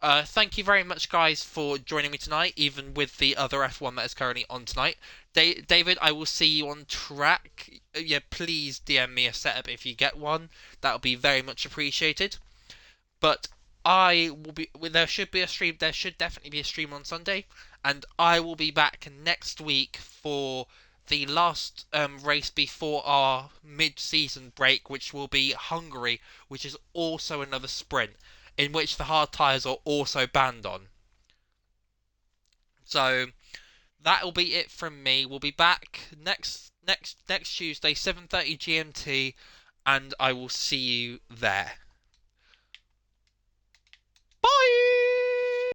Thank you very much, guys, for joining me tonight, even with the other F1 that is currently on tonight. David, I will see you on track. Yeah, please DM me a setup if you get one. That would be very much appreciated. But I will be. There should be a stream. There should definitely be a stream on Sunday, and I will be back next week for the last race before our mid-season break, which will be Hungary, which is also another sprint, in which the hard tyres are also banned on. So that will be it from me. We'll be back next Tuesday, 7:30 GMT, and I will see you there. Bye!